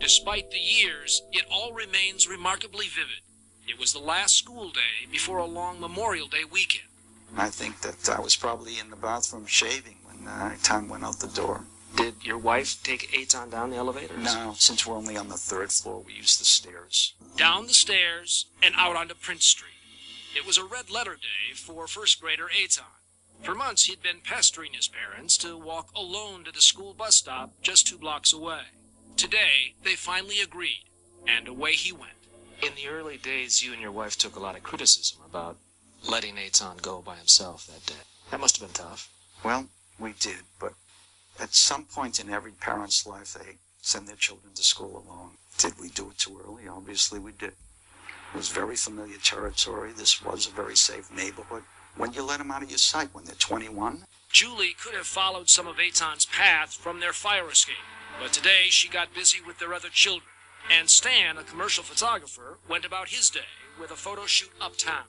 Despite the years, it all remains remarkably vivid. It was the last school day before a long Memorial Day weekend. I think that I was probably in the bathroom shaving when Etan went out the door. Did your wife take Etan down the elevators? No, since we're only on the third floor, we use the stairs. Down the stairs and out onto Prince Street. It was a red letter day for first grader Etan. For months, he'd been pestering his parents to walk alone to the school bus stop just 2 blocks away. Today, they finally agreed, and away he went. In the early days, you and your wife took a lot of criticism about letting Etan go by himself that day. That must have been tough. Well, we did, but at some point in every parent's life, they send their children to school alone. Did we do it too early? Obviously we did. It was very familiar territory. This was a very safe neighborhood. When you let them out of your sight, when they're 21? Julie could have followed some of Etan's path from their fire escape, but today she got busy with their other children. And Stan, a commercial photographer, went about his day with a photo shoot uptown.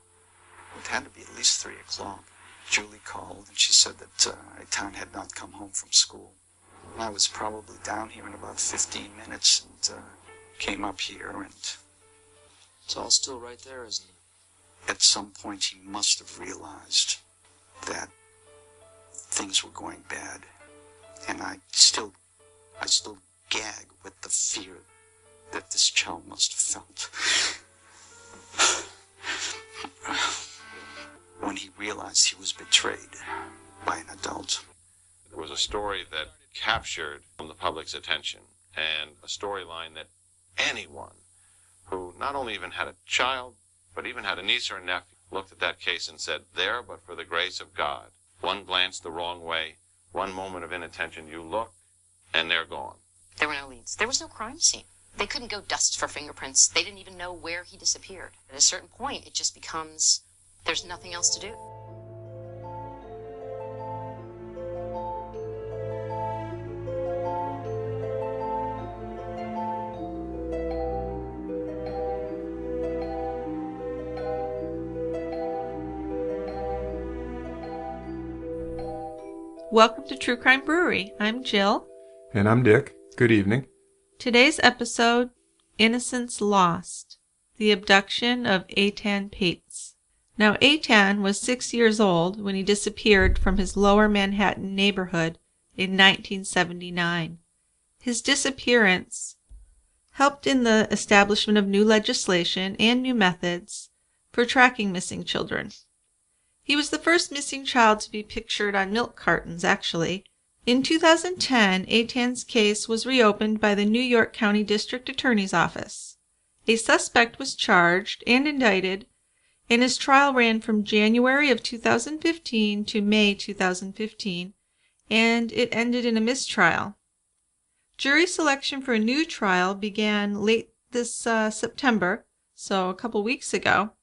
It had to be at least 3 o'clock. Julie called and she said that Etan had not come home from school. I was probably down here in about 15 minutes and came up here and... It's all still right there, isn't it? At some point he must have realized that things were going bad. And I still gag with the fear that this child must have felt. When he realized he was betrayed by an adult. There was a story that captured the public's attention, and a storyline that anyone who not only even had a child, but even had a niece or a nephew, looked at that case and said, there but for the grace of God. One glance the wrong way, one moment of inattention, you look, and they're gone. There were no leads. There was no crime scene. They couldn't go dust for fingerprints. They didn't even know where he disappeared. At a certain point, it just becomes, there's nothing else to do. Welcome to True Crime Brewery. I'm Jill. And I'm Dick. Good evening. Today's episode, Innocence Lost, the abduction of Etan Patz. Now, Etan was 6 years old when he disappeared from his lower Manhattan neighborhood in 1979. His disappearance helped in the establishment of new legislation and new methods for tracking missing children. He was the first missing child to be pictured on milk cartons, actually. In 2010, Etan's case was reopened by the New York County District Attorney's Office. A suspect was charged and indicted, and his trial ran from January of 2015 to May 2015, and it ended in a mistrial. Jury selection for a new trial began late this September, so a couple weeks ago.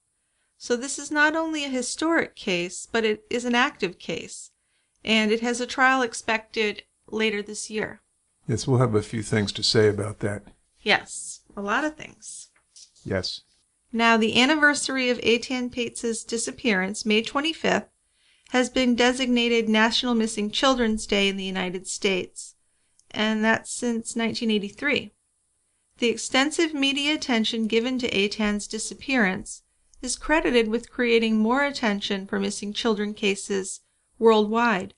So this is not only a historic case, but it is an active case, and it has a trial expected later this year. Yes, we'll have a few things to say about that. Yes, a lot of things. Yes. Now, the anniversary of Etan Patz's disappearance, May 25th, has been designated National Missing Children's Day in the United States, and that's since 1983. The extensive media attention given to Etan's disappearance is credited with creating more attention for missing children cases worldwide.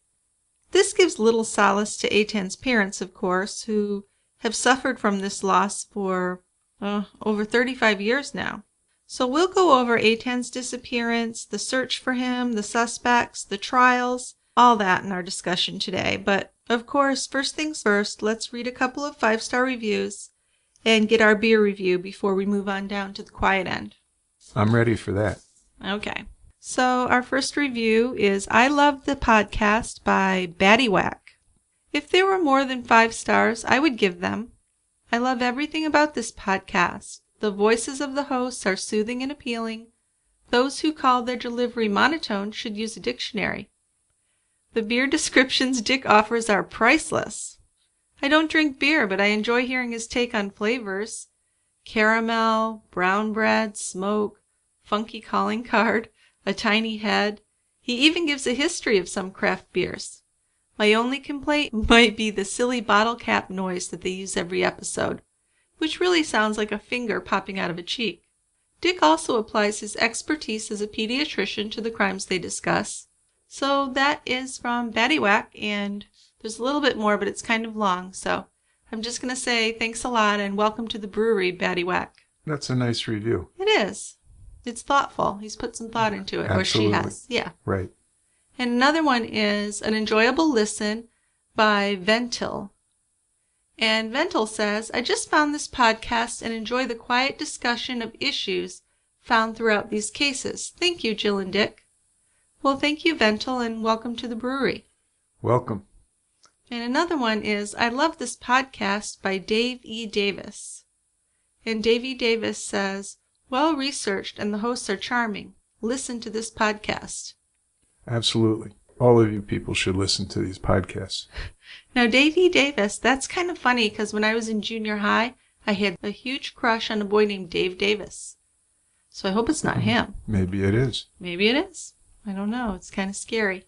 This gives little solace to Etan's parents, of course, who have suffered from this loss for over 35 years now. So we'll go over Etan's disappearance, the search for him, the suspects, the trials, all that in our discussion today. But, of course, first things first, let's read a couple of 5-star reviews and get our beer review before we move on down to the quiet end. I'm ready for that. Okay. So our first review is I Love the Podcast by Battywhack. If there were more than 5 stars, I would give them. I love everything about this podcast. The voices of the hosts are soothing and appealing. Those who call their delivery monotone should use a dictionary. The beer descriptions Dick offers are priceless. I don't drink beer, but I enjoy hearing his take on flavors. Caramel, brown bread, smoke, funky calling card, a tiny head. He even gives a history of some craft beers. My only complaint might be the silly bottle cap noise that they use every episode. which really sounds like a finger popping out of a cheek. Dick also applies his expertise as a pediatrician to the crimes they discuss. So that is from Baddywhack, and there's a little bit more, but it's kind of long, so I'm just going to say thanks a lot and welcome to the brewery, Baddywhack. That's a nice review. It is. It's thoughtful. He's put some thought into it, Absolutely. or she has. Yeah. Right. And another one is an enjoyable listen by Ventil. And Ventil says, I just found this podcast and enjoy the quiet discussion of issues found throughout these cases. Thank you, Jill and Dick. Well, thank you, Ventil, and welcome to the brewery. Welcome. And another one is, I love this podcast by Dave E. Davis. And Dave E. Davis says, well researched and the hosts are charming. Listen to this podcast. Absolutely. All of you people should listen to these podcasts. Now, Dave E. Davis, that's kind of funny because when I was in junior high, I had a huge crush on a boy named Dave Davis. So I hope it's not him. Maybe it is. Maybe it is. I don't know. It's kind of scary.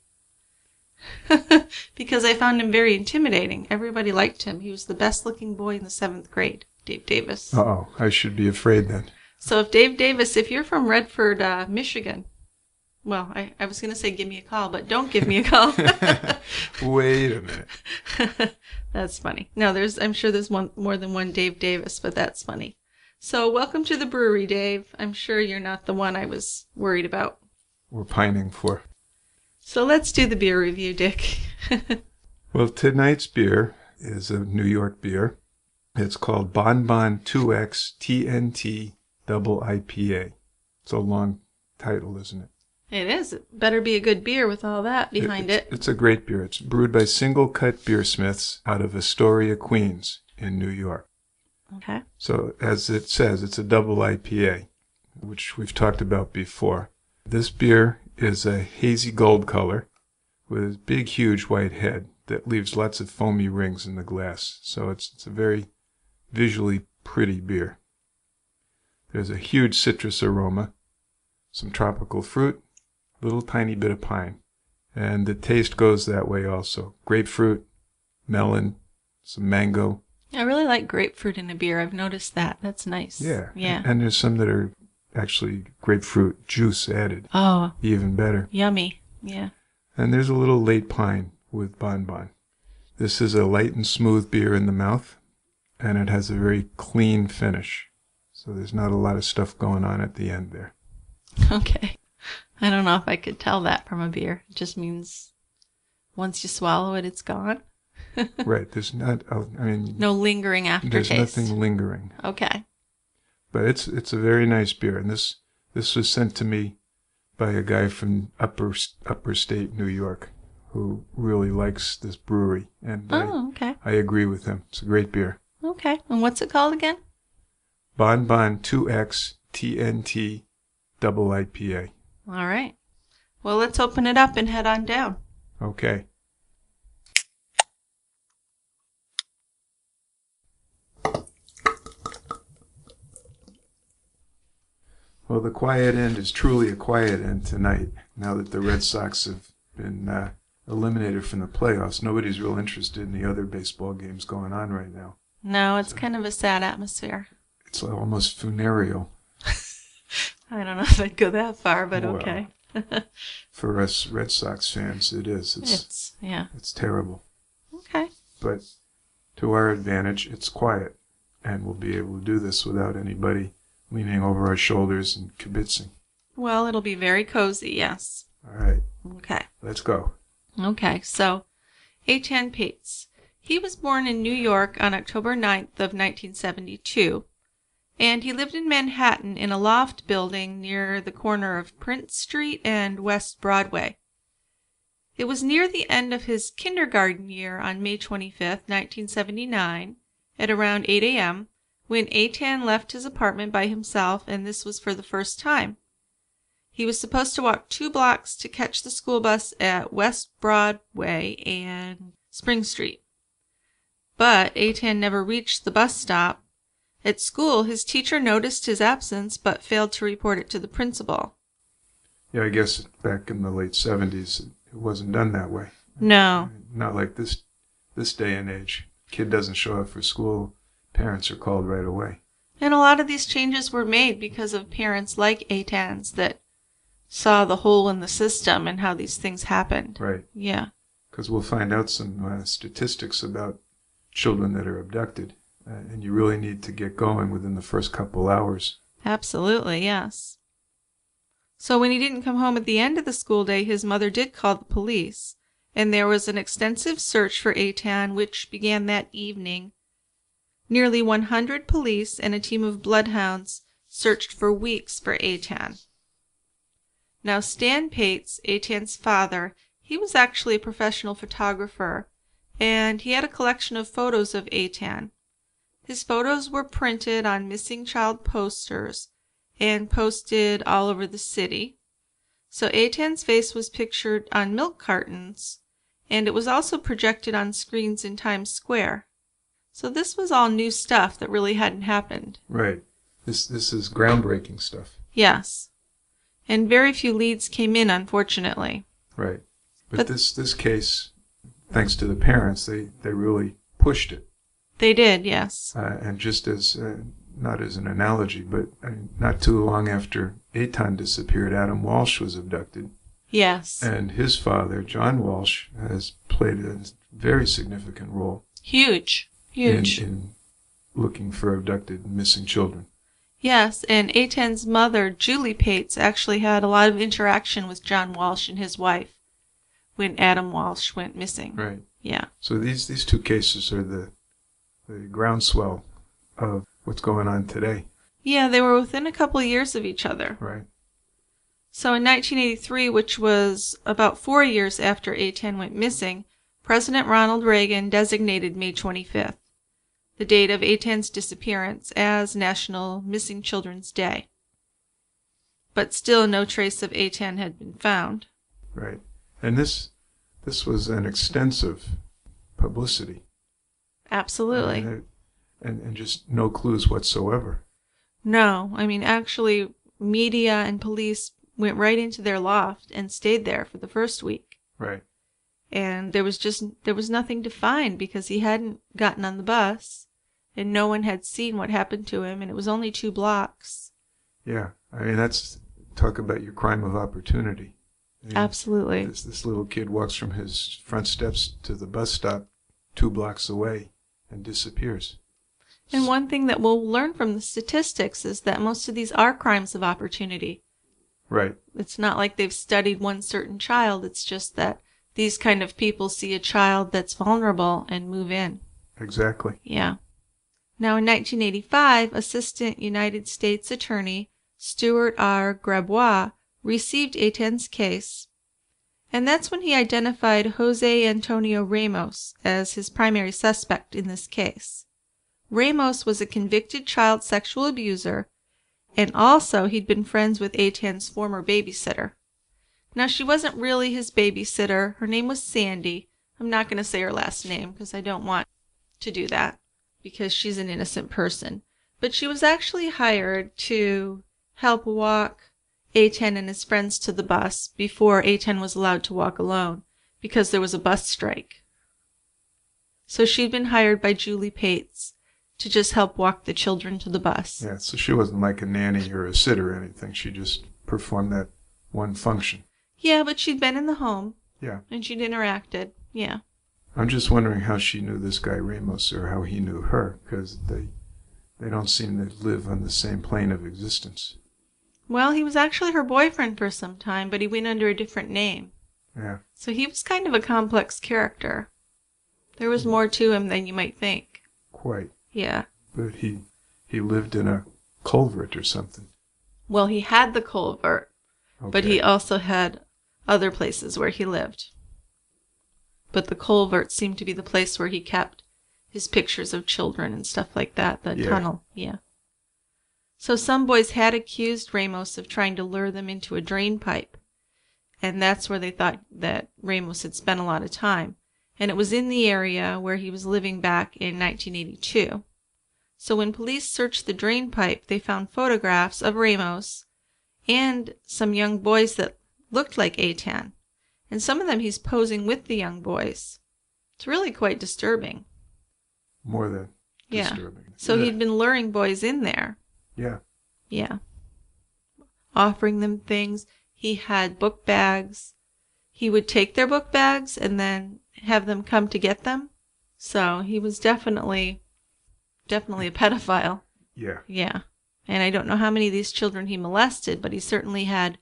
Because I found him very intimidating. Everybody liked him. He was the best looking boy in the 7th grade, Dave Davis. Uh-oh. I should be afraid then. So if Dave Davis, if you're from Redford, Michigan, well, I was going to say give me a call, but don't give me a call. Wait a minute. That's funny. No, I'm sure there's more than one Dave Davis, but that's funny. So welcome to the brewery, Dave. I'm sure you're not the one I was worried about. We're pining for. So let's do the beer review, Dick. Well, tonight's beer is a New York beer. It's called Bon Bon 2X TNT Double IPA. It's a long title, isn't it? It is. It better be a good beer with all that behind it. It's a great beer. It's brewed by Single Cut Beersmiths out of Astoria, Queens in New York. Okay. So as it says, it's a double IPA, which we've talked about before. This beer is a hazy gold color with a big, huge white head that leaves lots of foamy rings in the glass. So it's a very visually pretty beer. There's a huge citrus aroma, some tropical fruit, a little tiny bit of pine. And the taste goes that way also. Grapefruit, melon, some mango. I really like grapefruit in a beer. I've noticed that. That's nice. Yeah. Yeah. And there's some that are actually grapefruit juice added. Oh. Even better. Yummy. Yeah. And there's a little late pine with Bon Bon. This is a light and smooth beer in the mouth, and it has a very clean finish. So there's not a lot of stuff going on at the end there. Okay. I don't know if I could tell that from a beer. It just means once you swallow it, it's gone. Right. There's not, no lingering aftertaste. There's nothing lingering. Okay. But it's a very nice beer, and this was sent to me by a guy from upper state New York who really likes this brewery, and okay. I agree with him. It's a great beer. Okay. And what's it called again? Bon Bon 2X TNT Double IPA. All right. Well, let's open it up and head on down. Okay. Well, the quiet end is truly a quiet end tonight. Now that the Red Sox have been eliminated from the playoffs, nobody's real interested in the other baseball games going on right now. No, it's kind of a sad atmosphere. It's almost funereal. I don't know if I'd go that far, but Well, okay. For us Red Sox fans, it is. It's terrible. Okay. But to our advantage, it's quiet, and we'll be able to do this without anybody leaning over our shoulders and kibitzing. Well, it'll be very cozy, yes. All right. Okay. Let's go. Okay, so Etan Patz. He was born in New York on October 9th of 1972, and he lived in Manhattan in a loft building near the corner of Prince Street and West Broadway. It was near the end of his kindergarten year on May 25th, 1979, at around 8 a.m., when Etan left his apartment by himself, and this was for the first time. He was supposed to walk 2 blocks to catch the school bus at West Broadway and Spring Street. But Etan never reached the bus stop. At school, his teacher noticed his absence but failed to report it to the principal. Yeah, I guess back in the late 70s, it wasn't done that way. No. Not like this day and age. Kid doesn't show up for school, parents are called right away. And a lot of these changes were made because of parents like Etan's that saw the hole in the system and how these things happened. Right. Yeah. Because we'll find out some statistics about children that are abducted, and you really need to get going within the first couple hours. Absolutely, yes. So when he didn't come home at the end of the school day, his mother did call the police, and there was an extensive search for Etan, which began that evening. Nearly 100 police and a team of bloodhounds searched for weeks for Etan. Now, Stan Patz, Etan's father, he was actually a professional photographer, and he had a collection of photos of Etan. His photos were printed on missing child posters and posted all over the city. So Etan's face was pictured on milk cartons, and it was also projected on screens in Times Square. So this was all new stuff that really hadn't happened. Right. This is groundbreaking stuff. Yes. And very few leads came in, unfortunately. Right. But this case, thanks to the parents, they really pushed it. They did, yes. And just as, not as an analogy, but not too long after Etan disappeared, Adam Walsh was abducted. Yes. And his father, John Walsh, has played a very significant role. Huge. In looking for abducted and missing children. Yes, and Etan's mother, Julie Patz, actually had a lot of interaction with John Walsh and his wife when Adam Walsh went missing. Right. Yeah. So these two cases are the groundswell of what's going on today. Yeah, they were within a couple of years of each other. Right. So in 1983, which was about 4 years after Etan went missing, President Ronald Reagan designated May 25th, the date of Etan's disappearance, as National Missing Children's Day. But still no trace of Etan had been found. Right. And this was an extensive publicity. Absolutely. And just no clues whatsoever. No. I mean, actually, media and police went right into their loft and stayed there for the first week. Right. And there was nothing to find because he hadn't gotten on the bus and no one had seen what happened to him, and it was only 2 blocks. Yeah. I mean, talk about your crime of opportunity. I mean, absolutely. This little kid walks from his front steps to the bus stop 2 blocks away and disappears. And one thing that we'll learn from the statistics is that most of these are crimes of opportunity. Right. It's not like they've studied one certain child. It's just that these kind of people see a child that's vulnerable and move in. Exactly. Yeah. Now, in 1985, Assistant United States Attorney Stuart R. Grabois received Etan's case, and that's when he identified Jose Antonio Ramos as his primary suspect in this case. Ramos was a convicted child sexual abuser, and also he'd been friends with Etan's former babysitter. Now, she wasn't really his babysitter. Her name was Sandy. I'm not going to say her last name because I don't want to do that because she's an innocent person. But she was actually hired to help walk Etan and his friends to the bus before Etan was allowed to walk alone because there was a bus strike. So she'd been hired by Julie Patz to just help walk the children to the bus. Yeah, so she wasn't like a nanny or a sitter or anything. She just performed that one function. Yeah, but she'd been in the home. Yeah. And she'd interacted. Yeah. I'm just wondering how she knew this guy Ramos or how he knew her, because they don't seem to live on the same plane of existence. Well, he was actually her boyfriend for some time, but he went under a different name. Yeah. So he was kind of a complex character. There was more to him than you might think. Quite. Yeah. But he lived in a culvert or something. Well, he had the culvert, Okay. but he also had other places where he lived. But the culvert seemed to be the place where he kept his pictures of children and stuff like that, the tunnel. Yeah. So some boys had accused Ramos of trying to lure them into a drain pipe, and that's where they thought that Ramos had spent a lot of time. And it was in the area where he was living back in 1982. So when police searched the drain pipe, they found photographs of Ramos and some young boys that looked like Etan. And some of them he's posing with the young boys. It's really quite disturbing. More than. Yeah. disturbing. So Yeah. he'd been luring boys in there. Yeah. Yeah. Offering them things. He had book bags. He would take their book bags and then have them come to get them. So he was definitely a pedophile. Yeah. Yeah. And I don't know how many of these children he molested, but he certainly had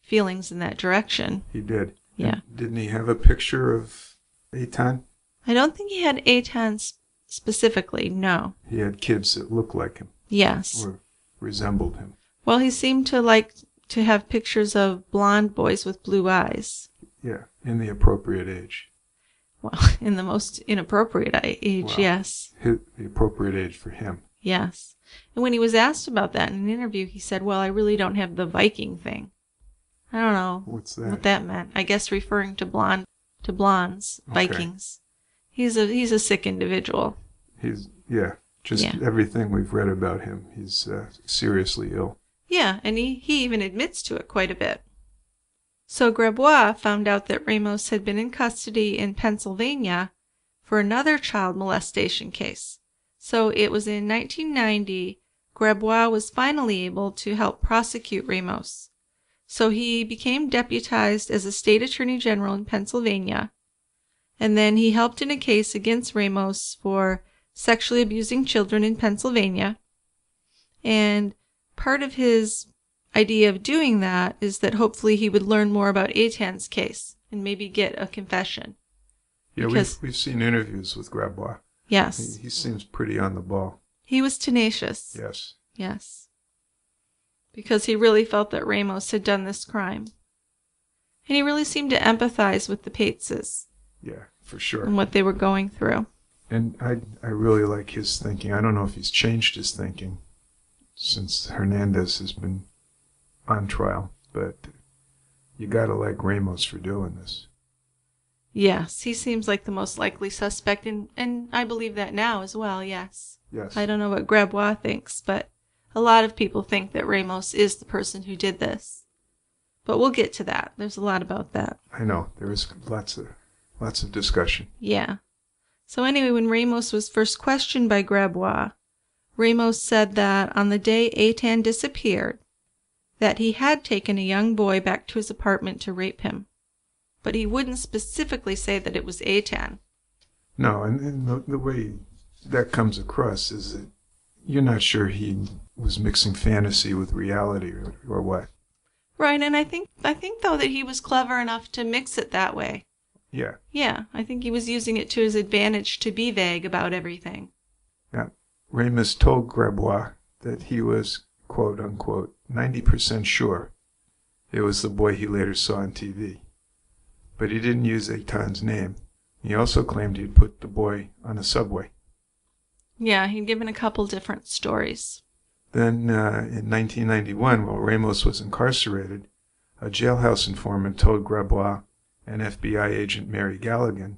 feelings in that direction. He did. Yeah. And didn't he have a picture of Etan? I don't think he had Etan specifically, no. He had kids that looked like him. Yes. Or resembled him. Well, he seemed to like to have pictures of blonde boys with blue eyes. Yeah, in the appropriate age. Well, in the most inappropriate age, Well, yes. The appropriate age for him. Yes. And when he was asked about that in an interview, he said, well, I really don't have the Viking thing. I don't know What's that? what that meant. I guess referring to blondes, Okay. Vikings. He's a sick individual. He's, yeah, just Yeah. everything we've read about him. He's seriously ill. Yeah, and he even admits to it quite a bit. So Grabois found out that Ramos had been in custody in Pennsylvania for another child molestation case. So it was in 1990 Grabois was finally able to help prosecute Ramos. So he became deputized as a state attorney general in Pennsylvania, and then he helped in a case against Ramos for sexually abusing children in Pennsylvania. And part of his idea of doing that is that hopefully he would learn more about Etan's case and maybe get a confession. Yeah, Because- we've seen interviews with Grabois. Yes. He seems pretty on the ball. He was tenacious. Yes. Yes. Because he really felt that Ramos had done this crime. And he really seemed to empathize with the Patzes Yeah, for sure. and what they were going through. And I really like his thinking. I don't know if he's changed his thinking since Hernandez has been on trial, but you gotta like Ramos for doing this. Yes, he seems like the most likely suspect, and I believe that now as well, yes. Yes. I don't know what Grabois thinks, but a lot of people think that Ramos is the person who did this. But we'll get to that. There's a lot about that. I know. There is lots of discussion. Yeah. So anyway, when Ramos was first questioned by Grabois, Ramos said that on the day Etan disappeared, that he had taken a young boy back to his apartment to rape him. But he wouldn't specifically say that it was Etan. No, and the way that comes across is that you're not sure he was mixing fantasy with reality or what. Right, and I think though that he was clever enough to mix it that way. Yeah. Yeah, I think he was using it to his advantage to be vague about everything. Yeah. Ramos told Grabois that he was, quote unquote, 90% sure it was the boy he later saw on TV. But he didn't use Etan's name. He also claimed he'd put the boy on a subway. Yeah, he'd given a couple different stories. Then, in 1991, while Ramos was incarcerated, a jailhouse informant told Grabois and FBI agent Mary Galligan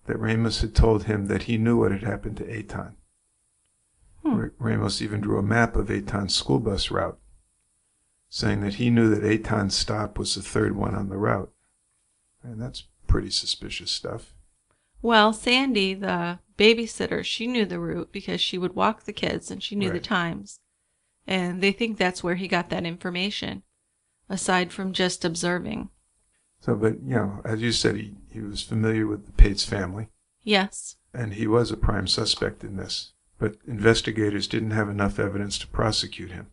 that Ramos had told him that he knew what had happened to Etan. Ramos even drew a map of Etan's school bus route, saying that he knew that Etan's stop was the third one on the route. And that's pretty suspicious stuff. Well, Sandy, the babysitter, she knew the route because she would walk the kids and she knew the Right. times. And they think that's where he got that information, aside from just observing. So, but, as you said, he was familiar with the Patz family, Yes. and he was a prime suspect in this. But investigators didn't have enough evidence to prosecute him.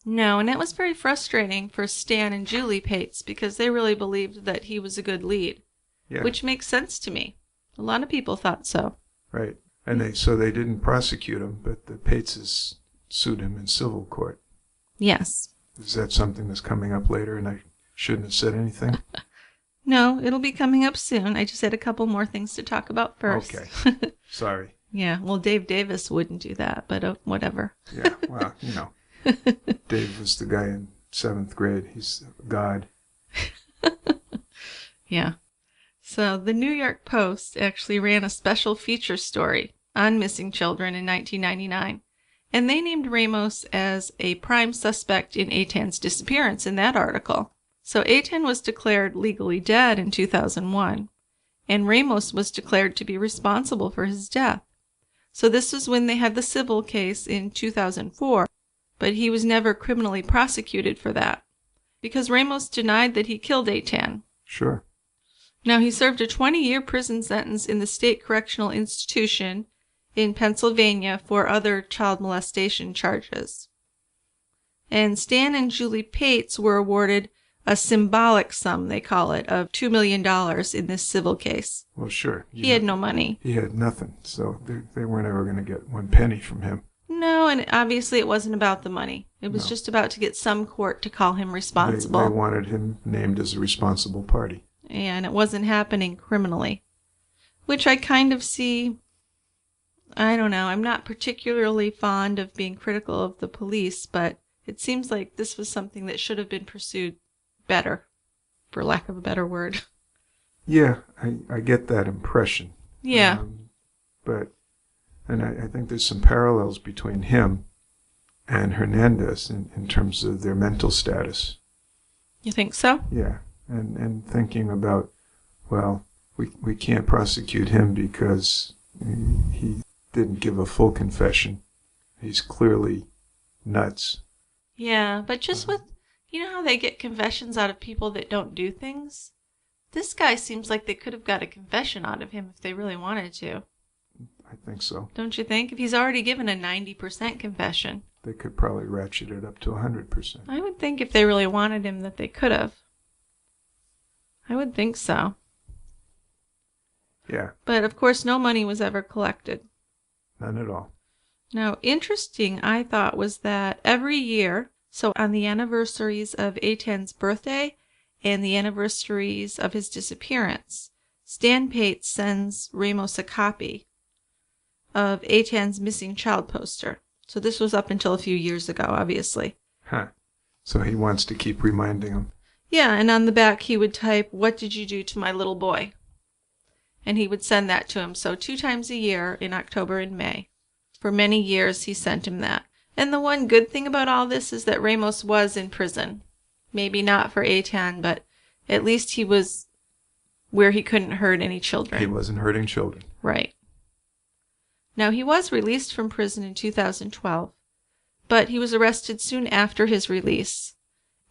No, and that was very frustrating for Stan and Julie Patz because they really believed that he was a good lead, Yeah, which makes sense to me. A lot of people thought so. right. And they didn't prosecute him, but the Patzes sued him in civil court. Yes. Is that something that's coming up later, and I shouldn't have said anything? No, it'll be coming up soon. I just had a couple more things to talk about first. Okay. Sorry. Yeah, well, Dave Davis wouldn't do that, but whatever. Yeah, well, Dave was the guy in 7th grade. He's God. Yeah. So the New York Post actually ran a special feature story on missing children in 1999, and they named Ramos as a prime suspect in Etan's disappearance in that article. So Etan was declared legally dead in 2001, and Ramos was declared to be responsible for his death. So this was when they had the civil case in 2004, but he was never criminally prosecuted for that because Ramos denied that he killed Etan. Sure. Now, he served a 20-year prison sentence in the State Correctional Institution in Pennsylvania for other child molestation charges. And Stan and Julie Patz were awarded a symbolic sum, they call it, of $2 million in this civil case. Well, sure. He had no money. He had nothing, so they weren't ever going to get one penny from him. No, and obviously it wasn't about the money. It was just about to get some court to call him responsible. They wanted him named as a responsible party. And it wasn't happening criminally, which I kind of see. I don't know. I'm not particularly fond of being critical of the police, but it seems like this was something that should have been pursued better, for lack of a better word. Yeah, I get that impression. Yeah. And I think there's some parallels between him and Hernandez in terms of their mental status. You think so? Yeah. And thinking about, well, we can't prosecute him because he didn't give a full confession. He's clearly nuts. Yeah, but just with, you know how they get confessions out of people that don't do things? This guy seems like they could have got a confession out of him if they really wanted to. I think so. Don't you think? If he's already given a 90% confession. They could probably ratchet it up to 100%. I would think if they really wanted him that they could have. I would think so. Yeah. But of course no money was ever collected. None at all. Now, interesting, I thought, was that every year, so on the anniversaries of Etan's birthday and the anniversaries of his disappearance, Stan Patz sends Ramos a copy of Etan's missing child poster. So this was up until a few years ago, obviously. Huh. So he wants to keep reminding him. Yeah, and on the back he would type, "What did you do to my little boy?" And he would send that to him. So 2 times a year, in October and May. For many years he sent him that. And the one good thing about all this is that Ramos was in prison. Maybe not for Etan, but at least he was where he couldn't hurt any children. He wasn't hurting children. Right. Now, he was released from prison in 2012, but he was arrested soon after his release.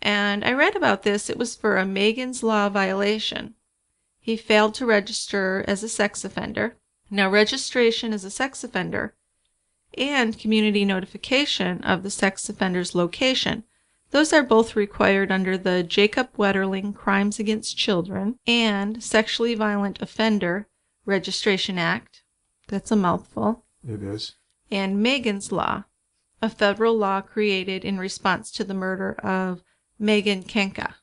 And I read about this. It was for a Megan's Law violation. He failed to register as a sex offender. Now, registration as a sex offender and community notification of the sex offender's location, those are both required under the Jacob Wetterling Crimes Against Children and Sexually Violent Offender Registration Act. That's a mouthful. It is. And Megan's Law, a federal law created in response to the murder of Megan Kenka.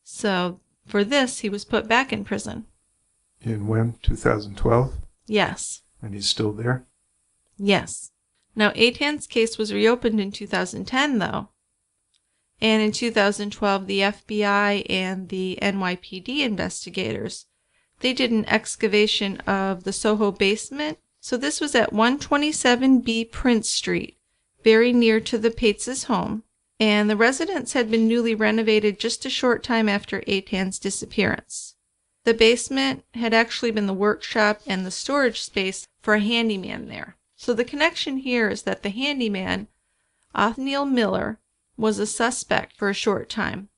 So for this, he was put back in prison. In when? 2012? Yes. And he's still there? Yes. Now, Etan's case was reopened in 2010, though. And in 2012, the FBI and the NYPD investigators, they did an excavation of the Soho basement. So this was at 127B Prince Street, very near to the Patz's home. And the residence had been newly renovated just a short time after Etan's disappearance. The basement had actually been the workshop and the storage space for a handyman there. So the connection here is that the handyman, Othniel Miller, was a suspect for a short time.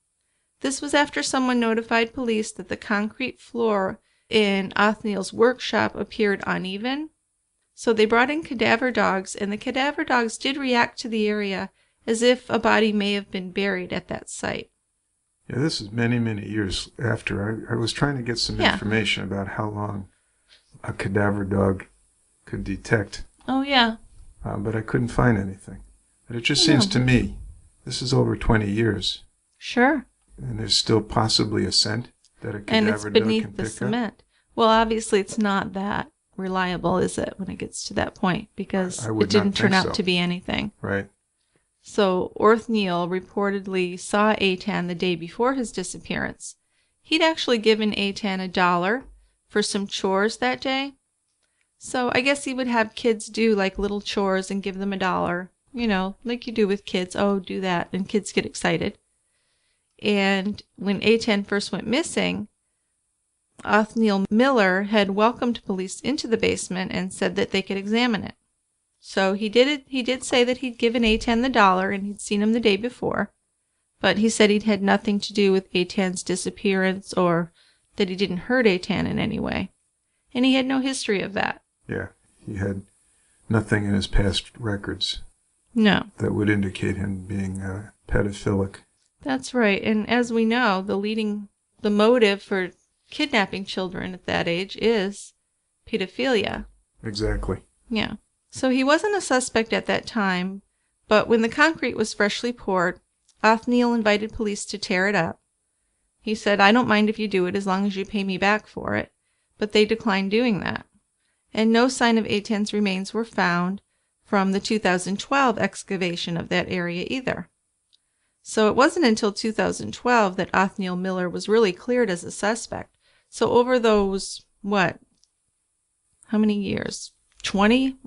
This was after someone notified police that the concrete floor in Othniel's workshop appeared uneven. So they brought in cadaver dogs, and the cadaver dogs did react to the area as if a body may have been buried at that site. Yeah, this is many, many years after. I was trying to get some information about how long a cadaver dog could detect. Oh, yeah. But I couldn't find anything. But it just seems to me, this is over 20 years. Sure. And there's still possibly a scent that a cadaver and it's dog beneath can the pick cement. Well, obviously it's not that reliable, is it, when it gets to that point? Because it didn't turn out to be anything. Right. So Othniel reportedly saw Etan the day before his disappearance. He'd actually given Etan $1 for some chores that day. So I guess he would have kids do like little chores and give them $1. You know, like you do with kids. Oh, do that. And kids get excited. And when Etan first went missing, Othniel Miller had welcomed police into the basement and said that they could examine it. So he did say that he'd given Etan the dollar and he'd seen him the day before, but he said he'd had nothing to do with Etan's disappearance or that he didn't hurt Etan in any way. And he had no history of that. Yeah, he had nothing in his past records. No. That would indicate him being pedophilic. That's right. And as we know, the motive for kidnapping children at that age is pedophilia. Exactly. Yeah. So he wasn't a suspect at that time, but when the concrete was freshly poured, Othniel invited police to tear it up. He said, "I don't mind if you do it as long as you pay me back for it," but they declined doing that. And no sign of Etan's remains were found from the 2012 excavation of that area either. So it wasn't until 2012 that Othniel Miller was really cleared as a suspect. So over those, how many years?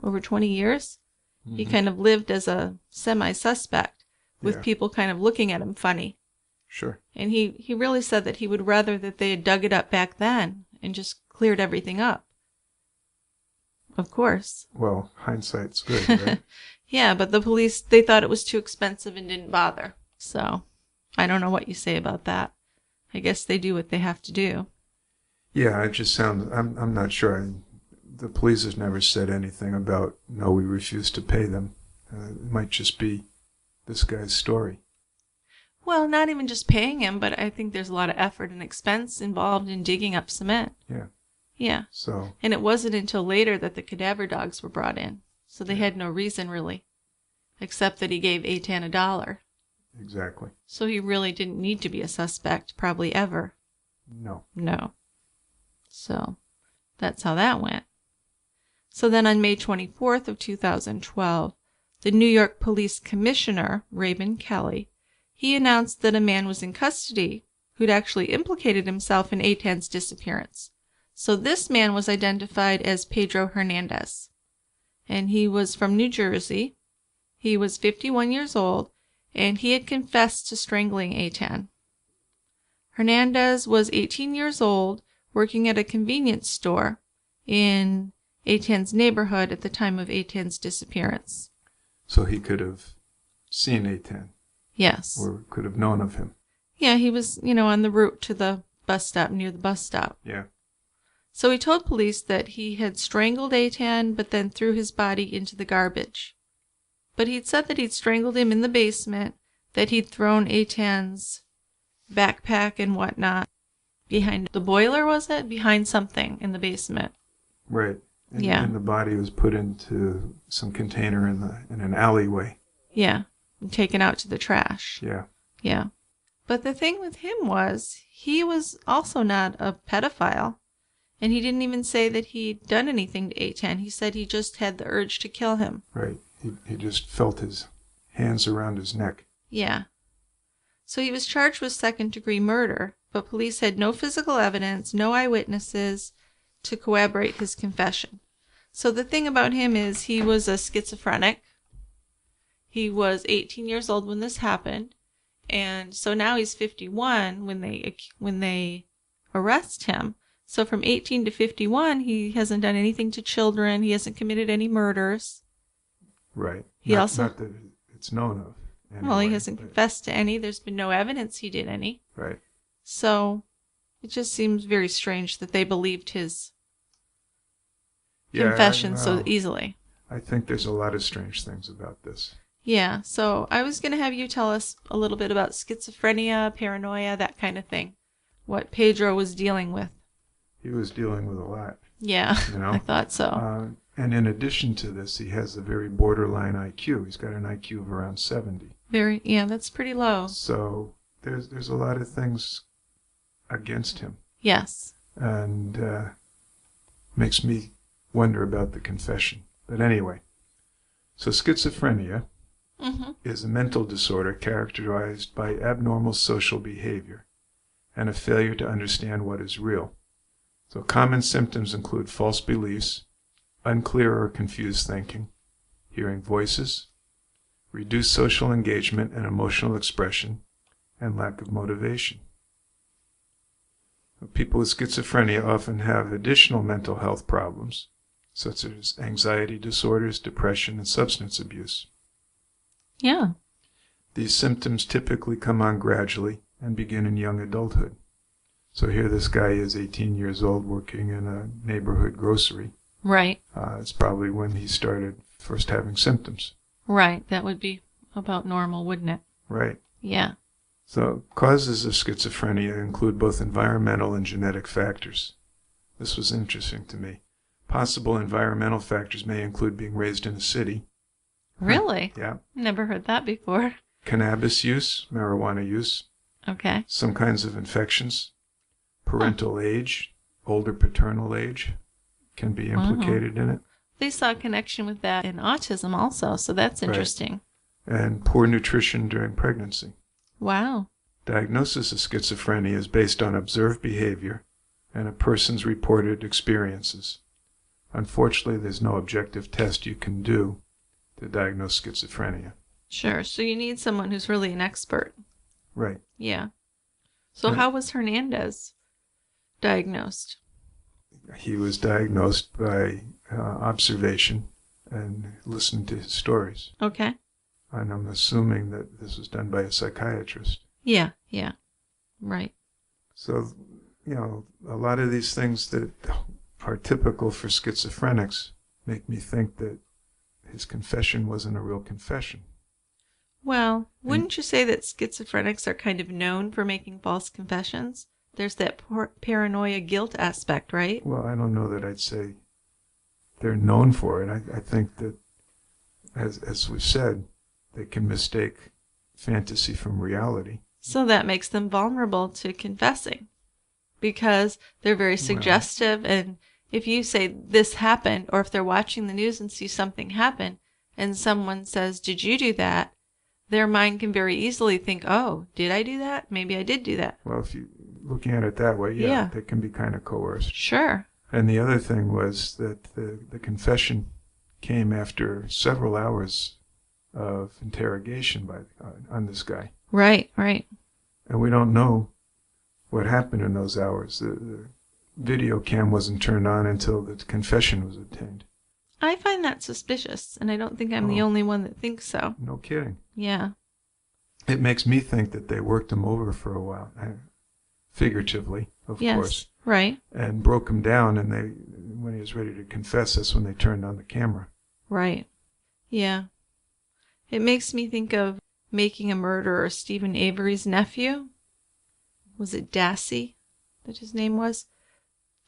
Over 20 years? Mm-hmm. He kind of lived as a semi-suspect with people kind of looking at him funny. Sure. And he really said that he would rather that they had dug it up back then and just cleared everything up. Of course. Well, hindsight's good, right? Yeah, but the police, they thought it was too expensive and didn't bother. So, I don't know what you say about that. I guess they do what they have to do. Yeah, it just sounds, I'm not sure. The police has never said anything about, no, we refuse to pay them. It might just be this guy's story. Well, not even just paying him, but I think there's a lot of effort and expense involved in digging up cement. Yeah. Yeah. So. And it wasn't until later that the cadaver dogs were brought in. So they had no reason, really, except that he gave Etan $1. Exactly. So he really didn't need to be a suspect, probably ever. No. So that's how that went. So then on May 24th of 2012, the New York Police Commissioner, Raymond Kelly, he announced that a man was in custody who'd actually implicated himself in Etan's disappearance. So this man was identified as Pedro Hernandez, and he was from New Jersey. He was 51 years old, and he had confessed to strangling Etan. Hernandez was 18 years old, working at a convenience store in Etan's neighborhood at the time of Etan's disappearance. So he could have seen Etan. Yes. Or could have known of him. Yeah, he was, on the route to the bus stop, near the bus stop. Yeah. So he told police that he had strangled Etan, but then threw his body into the garbage. But he'd said that he'd strangled him in the basement, that he'd thrown Etan's backpack and whatnot behind the boiler, was it? Behind something in the basement. Right. And the body was put into some container in an alleyway. Yeah. And taken out to the trash. Yeah. Yeah. But the thing with him was, he was also not a pedophile. And he didn't even say that he'd done anything to Etan. He said he just had the urge to kill him. Right. He just felt his hands around his neck. Yeah. So he was charged with second-degree murder, but police had no physical evidence, no eyewitnesses to corroborate his confession. So the thing about him is he was a schizophrenic. He was 18 years old when this happened, and so now he's 51 when they arrest him. So from 18 to 51, he hasn't done anything to children. He hasn't committed any murders. Right. Not that it's known of. Anyway, well, he hasn't confessed to any. There's been no evidence he did any. Right. So it just seems very strange that they believed his confession so easily. I think there's a lot of strange things about this. Yeah, so I was going to have you tell us a little bit about schizophrenia, paranoia, that kind of thing. What Pedro was dealing with. He was dealing with a lot. Yeah, I thought so. And in addition to this, he has a very borderline IQ. He's got an IQ of around 70. That's pretty low. So there's a lot of things against him. Yes. And makes me wonder about the confession. But anyway, so schizophrenia is a mental disorder characterized by abnormal social behavior and a failure to understand what is real. So common symptoms include false beliefs, unclear or confused thinking, hearing voices, reduced social engagement and emotional expression, and lack of motivation. People with schizophrenia often have additional mental health problems, such as anxiety disorders, depression, and substance abuse. Yeah. These symptoms typically come on gradually and begin in young adulthood. So here this guy is 18 years old working in a neighborhood grocery. Right. It's probably when he started first having symptoms. Right. That would be about normal, wouldn't it? Right. Yeah. So causes of schizophrenia include both environmental and genetic factors. This was interesting to me. Possible environmental factors may include being raised in a city. Really? Yeah. Never heard that before. Cannabis use, marijuana use, Okay. some kinds of infections, parental age, older paternal age can be implicated in it. They saw a connection with that in autism also, so that's interesting. Right. And poor nutrition during pregnancy. Wow. Diagnosis of schizophrenia is based on observed behavior and a person's reported experiences. Unfortunately, there's no objective test you can do to diagnose schizophrenia. Sure. So you need someone who's really an expert. Right. Yeah. So how was Hernandez diagnosed? He was diagnosed by observation and listening to his stories. Okay. And I'm assuming that this was done by a psychiatrist. Yeah. Yeah. Right. So, you know, a lot of these things that are typical for schizophrenics make me think that his confession wasn't a real confession. Well, wouldn't you say that schizophrenics are kind of known for making false confessions? There's that paranoia guilt aspect, right? Well, I don't know that I'd say they're known for it. I think that, as we've said, they can mistake fantasy from reality. So that makes them vulnerable to confessing because they're very suggestive. And if you say this happened, or if they're watching the news and see something happen and someone says, did you do that? Their mind can very easily think, oh, did I do that? Maybe I did do that. Well, if you're looking at it that way, yeah. They can be kind of coerced. Sure. And the other thing was that the confession came after several hours of interrogation on this guy. Right, right. And we don't know what happened in those hours. The video cam wasn't turned on until the confession was obtained. I find that suspicious, and I don't think I'm the only one that thinks so. No kidding. Yeah. It makes me think that they worked him over for a while, figuratively, of course. Right. And broke him down, and when he was ready to confess, that's when they turned on the camera. Right. Yeah. It makes me think of Making a Murderer, Stephen Avery's nephew. Was it Dassey that his name was?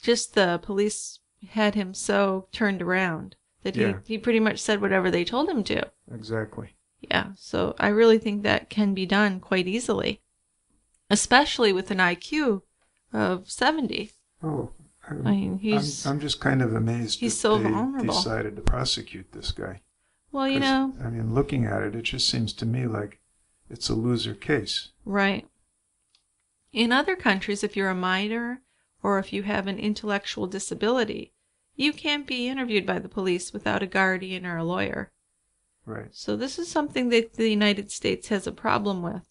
Just the police had him so turned around that he pretty much said whatever they told him to. Exactly. Yeah, so I really think that can be done quite easily, especially with an IQ of 70. Oh, I mean, I'm just kind of amazed he's that so they vulnerable. decided to prosecute this guy. Well, you know. I mean, looking at it, it just seems to me like it's a loser case. Right. In other countries, if you're a minor or if you have an intellectual disability, you can't be interviewed by the police without a guardian or a lawyer. Right. So this is something that the United States has a problem with.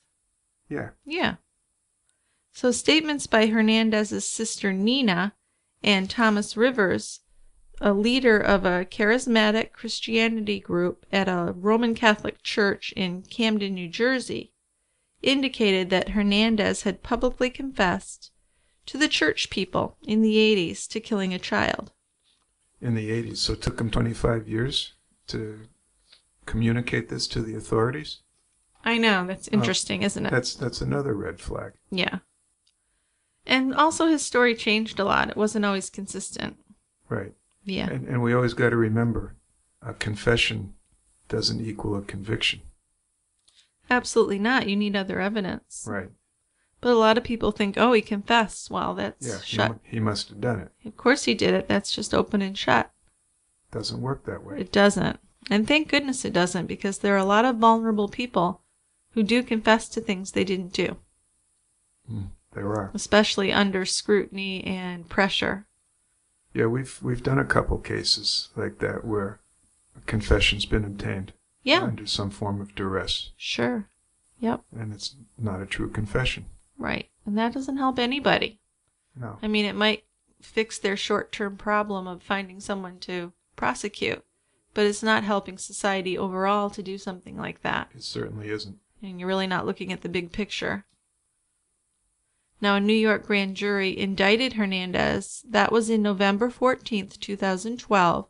Yeah. Yeah. So statements by Hernandez's sister Nina and Thomas Rivers, a leader of a charismatic Christianity group at a Roman Catholic church in Camden, New Jersey, indicated that Hernandez had publicly confessed to the church people in the 80s to killing a child. In the 80s, so it took him 25 years to communicate this to the authorities? I know, that's interesting, isn't it? That's another red flag. Yeah. And also his story changed a lot. It wasn't always consistent. Right. Yeah. And we always got to remember, a confession doesn't equal a conviction. Absolutely not. You need other evidence. Right. But a lot of people think, oh, he confessed. Well, that's shut. He must have done it. Of course he did it. That's just open and shut. Doesn't work that way. It doesn't. And thank goodness it doesn't, because there are a lot of vulnerable people who do confess to things they didn't do. There are. Especially under scrutiny and pressure. Yeah, we've done a couple cases like that where a confession's been obtained. Yeah. Under some form of duress. Sure. Yep. And it's not a true confession. Right. And that doesn't help anybody. No. I mean, it might fix their short-term problem of finding someone to prosecute. But it's not helping society overall to do something like that. It certainly isn't. And you're really not looking at the big picture. Now, a New York grand jury indicted Hernandez. That was in November 14th, 2012,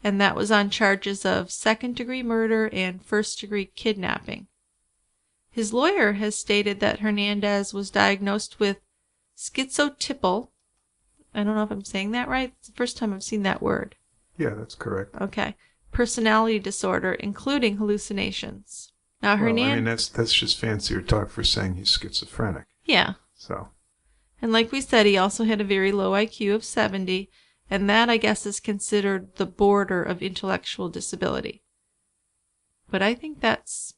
and that was on charges of second-degree murder and first-degree kidnapping. His lawyer has stated that Hernandez was diagnosed with schizotypal. I don't know if I'm saying that right. It's the first time I've seen that word. Yeah, that's correct. Okay. Personality disorder, including hallucinations. Now, Well, I mean, that's just fancier talk for saying he's schizophrenic. Yeah. So, And like we said, he also had a very low IQ of 70, and that, I guess, is considered the border of intellectual disability. But I think that's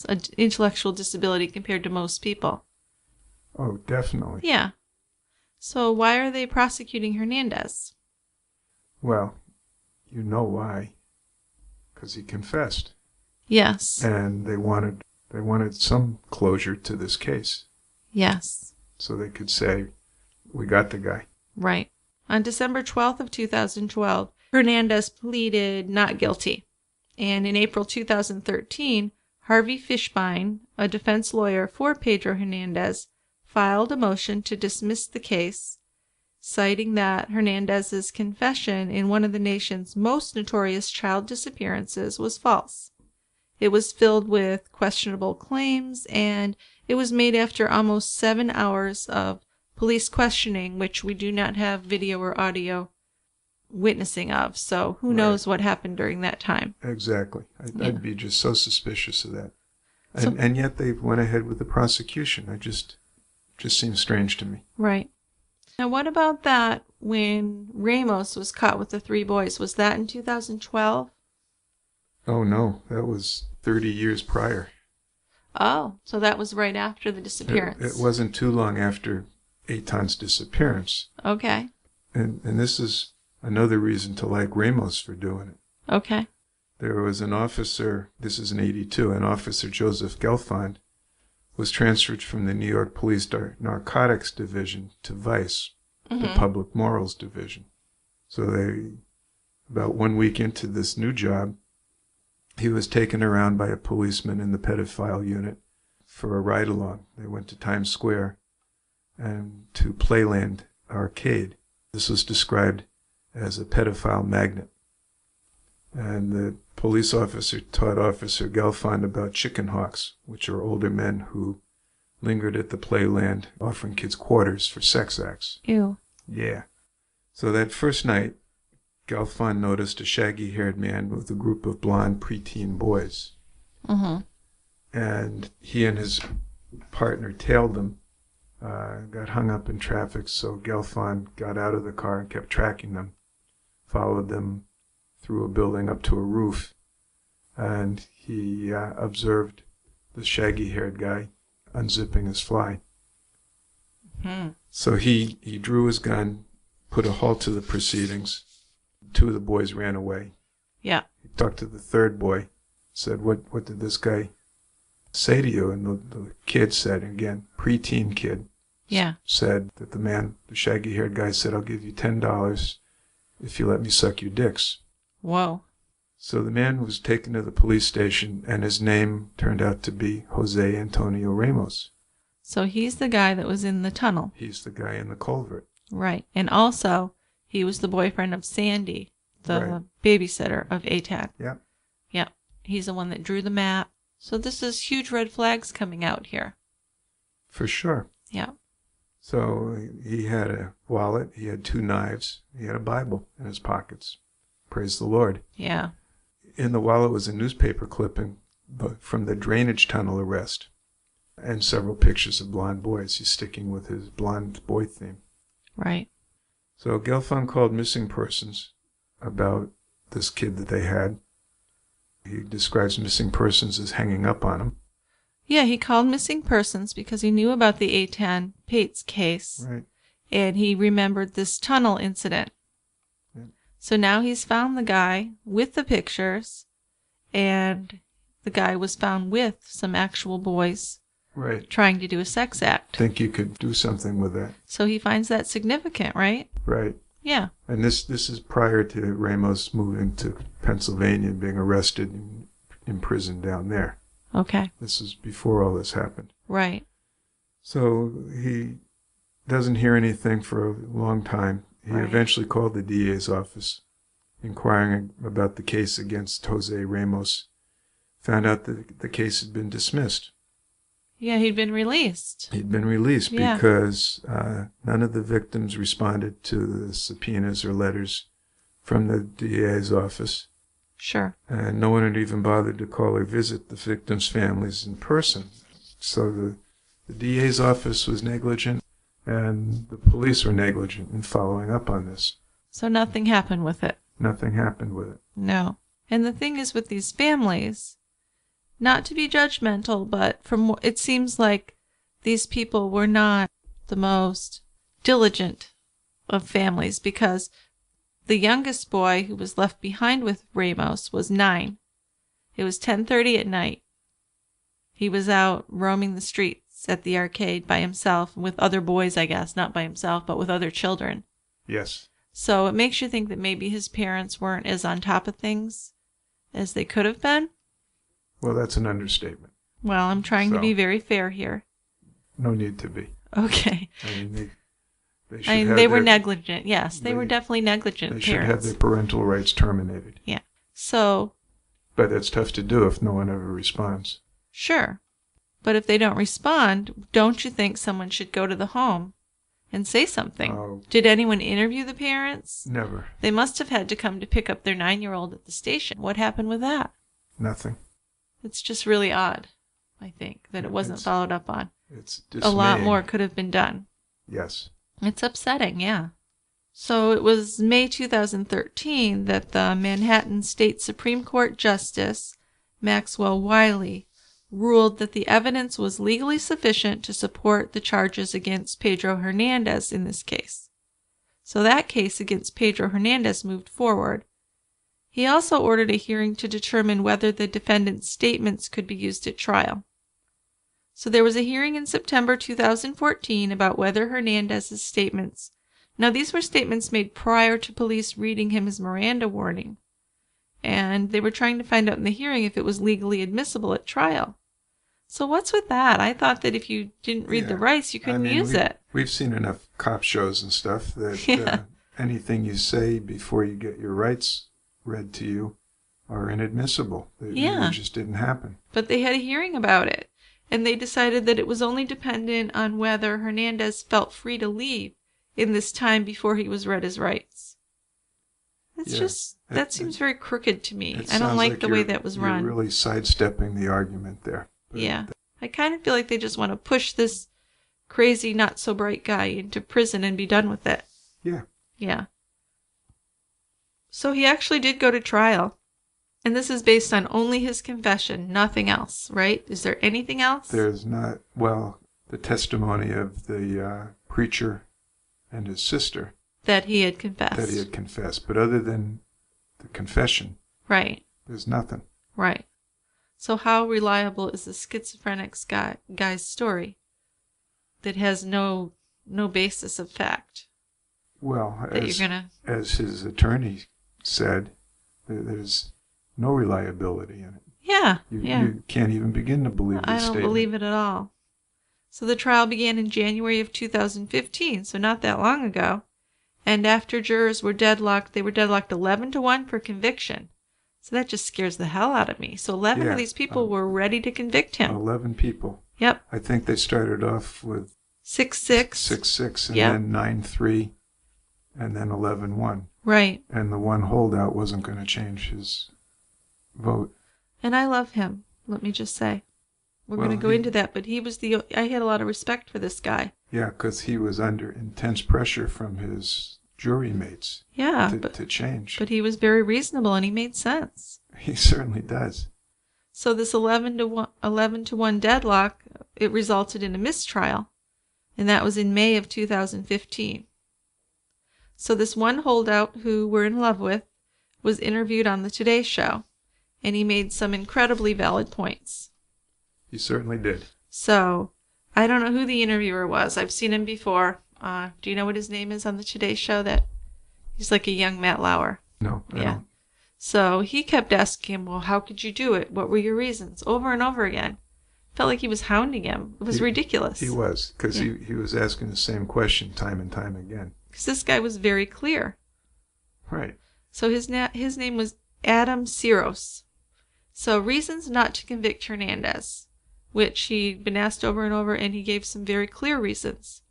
an intellectual disability compared to most people. oh, definitely. Yeah. So why are they prosecuting Hernandez? Well, you know why. Because he confessed. Yes. And they wanted some closure to this case. Yes. So they could say, we got the guy. Right. On December 12th of 2012, Hernandez pleaded not guilty. And in April 2013, Harvey Fishbein, a defense lawyer for Pedro Hernandez, filed a motion to dismiss the case, citing that Hernandez's confession in one of the nation's most notorious child disappearances was false. It was filled with questionable claims, and it was made after almost 7 hours of police questioning, which we do not have video or audio witnessing of. So who knows what happened during that time. Exactly. I'd be just so suspicious of that. So- And yet they went ahead with the prosecution. It just seems strange to me. Right. Now, what about that when Ramos was caught with the 3 boys? Was that in 2012? Oh, no. That was 30 years prior. Oh, so that was right after the disappearance. It wasn't too long after Etan's disappearance. Okay. And this is another reason to like Ramos for doing it. Okay. There was an officer, this is in 82, an officer, Joseph Gelfand, was transferred from the New York Police Narcotics Division to Vice, the Public Morals Division. So about 1 week into this new job, he was taken around by a policeman in the pedophile unit for a ride-along. They went to Times Square and to Playland Arcade. This was described as a pedophile magnet. And the police officer taught Officer Gelfand about chicken hawks, which are older men who lingered at the Playland offering kids quarters for sex acts. Ew. Yeah. So that first night, Gelfand noticed a shaggy-haired man with a group of blonde preteen boys. Mm-hmm. And he and his partner tailed them, got hung up in traffic, so Gelfand got out of the car and kept tracking them, followed them through a building up to a roof, and he observed the shaggy-haired guy unzipping his fly. So he drew his gun, put a halt to the proceedings. 2 of the boys ran away. Yeah. He talked to the third boy, said, what did this guy say to you? And the kid said, again, preteen kid, said that the shaggy-haired guy said, I'll give you $10 if you let me suck your dicks. Whoa. So the man was taken to the police station, and his name turned out to be Jose Antonio Ramos. So he's the guy that was in the tunnel. He's the guy in the culvert. Right. And also, he was the boyfriend of Sandy, the babysitter of Etan. Yep. Yep. He's the one that drew the map. So this is huge red flags coming out here. For sure. Yeah. So he had a wallet, he had 2 knives, he had a Bible in his pockets. Praise the Lord. Yeah. In the wallet was a newspaper clipping from the drainage tunnel arrest and several pictures of blonde boys. He's sticking with his blonde boy theme. Right. So Gelfand called missing persons about this kid that they had. He describes missing persons as hanging up on him. Yeah, he called missing persons because he knew about the Etan Patz case. Right. And he remembered this tunnel incident. Yeah. So now he's found the guy with the pictures, and the guy was found with some actual boys Right. trying to do a sex act. Think you could do something with that. So he finds that significant, right? Right. Yeah. And this is prior to Ramos moving to Pennsylvania and being arrested and imprisoned down there. Okay. This is before all this happened. Right. So he doesn't hear anything for a long time. He Right. eventually called the DA's office, inquiring about the case against Jose Ramos. Found out that the case had been dismissed. Yeah, he'd been released. He'd been released Yeah. because none of the victims responded to the subpoenas or letters from the DA's office. Sure. And no one had even bothered to call or visit the victims' families in person. So the DA's office was negligent, and the police were negligent in following up on this. So nothing happened with it. Nothing happened with it. No. And the thing is with these families, not to be judgmental, but from it seems like these people were not the most diligent of families, because the youngest boy who was left behind with Ramos was 9. It was 10:30 at night. He was out roaming the streets at the arcade by himself with other boys, I guess, not by himself, but with other children. Yes. So it makes you think that maybe his parents weren't as on top of things as they could have been. Well, that's an understatement. Well, I'm trying to So- be very fair here. No need to be. Okay. I mean, they should I mean, have they were their- negligent. Yes, they were they- definitely negligent They should have parents. their parental rights terminated. Yeah. So, But that's tough to do if no one ever responds. sure. But if they don't respond, don't you think someone should go to the home and say something? Oh. Did anyone interview the parents? Never. They must have had to come to pick up their 9-year-old at the station. What happened with that? Nothing. It's just really odd, I think, that it wasn't It's- followed up on. It's A lot dismaying. more could have been done. Yes. It's upsetting, yeah. So it was May 2013 that the Manhattan State Supreme Court Justice Maxwell Wiley ruled that the evidence was legally sufficient to support the charges against Pedro Hernandez in this case. So that case against Pedro Hernandez moved forward. He also ordered a hearing to determine whether the defendant's statements could be used at trial. So there was a hearing in September 2014 about whether Hernandez's statements. Now, these were statements made prior to police reading him his Miranda warning. And they were trying to find out in the hearing if it was legally admissible at trial. So what's with that? I thought that if you didn't read the Yeah. rights, you couldn't use it. We've seen enough cop shows and stuff that Yeah. anything you say before you get your rights read to you are inadmissible. Yeah. It just didn't happen. But they had a hearing about it. And they decided that it was only dependent on whether Hernandez felt free to leave in this time before he was read his rights. It's Yeah. just, that seems very crooked to me. It I don't sounds like the way you're- that was run. You're really sidestepping the argument there. But Yeah. I kind of feel like they just want to push this crazy, not so bright guy into prison and be done with it. Yeah. Yeah. So he actually did go to trial. And this is based on only his confession, nothing else, right? Is there anything else? There's not, well, the testimony of the preacher and his sister That he had confessed. that he had confessed. But other than the confession, Right, there's nothing. right. So how reliable is the schizophrenic guy's story that has no basis of fact? Well, That you're gonna... as his attorney said, there's no reliability in it. Yeah, You can't even begin to believe this I don't statement. believe it at all. So the trial began in January of 2015, so not that long ago. And after jurors were deadlocked, they were deadlocked 11-1 for conviction. So that just scares the hell out of me. So 11 Yeah, of these people were ready to convict him. 11 people. Yep. I think they started off with 6-6. 6-6 and Yep. then 9-3 and then 11-1. Right. And the one holdout wasn't going to change his vote. And I love him, let me just say. We're Well, going to go he- into that, but I had a lot of respect for this guy. Yeah, because he was under intense pressure from his jury mates Yeah, to change. but he was very reasonable and he made sense. He certainly does. So this 11-1 deadlock, it resulted in a mistrial, and that was in May of 2015. So this one holdout who we're in love with was interviewed on the Today Show, and he made some incredibly valid points. He certainly did. So I don't know who the interviewer was. I've seen him before. Do you know what his name is on the Today Show that He's like a young Matt Lauer. No, I Yeah. don't. So he kept asking him, well, how could you do it? What were your reasons? Over and over again. Felt like he was hounding him. It was ridiculous. He was, because Yeah. he was asking the same question time and time again. Because this guy was very clear. Right. So his name was Adam Siros. So reasons not to convict Hernandez, which he'd been asked over and over, and he gave some very clear reasons.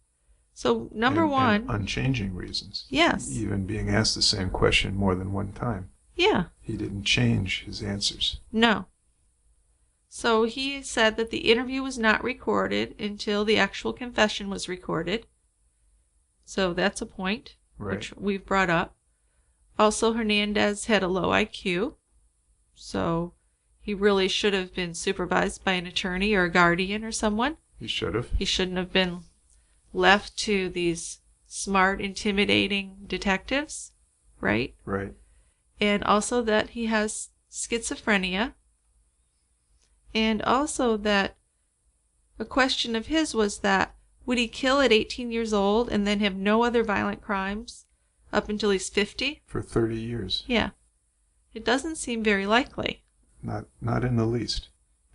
So number one. And unchanging reasons. Yes. Even being asked the same question more than one time. Yeah. He didn't change his answers. No. So he said that the interview was not recorded until the actual confession was recorded. So that's a point, Right. which we've brought up. Also, Hernandez had a low IQ, so he really should have been supervised by an attorney or a guardian or someone. He should have. He shouldn't have been left to these smart, intimidating detectives, right? Right. And also that he has schizophrenia. And also that a question of his was that would he kill at 18 years old and then have no other violent crimes up until he's 50? For 30 years. Yeah. It doesn't seem very likely. Not in the least.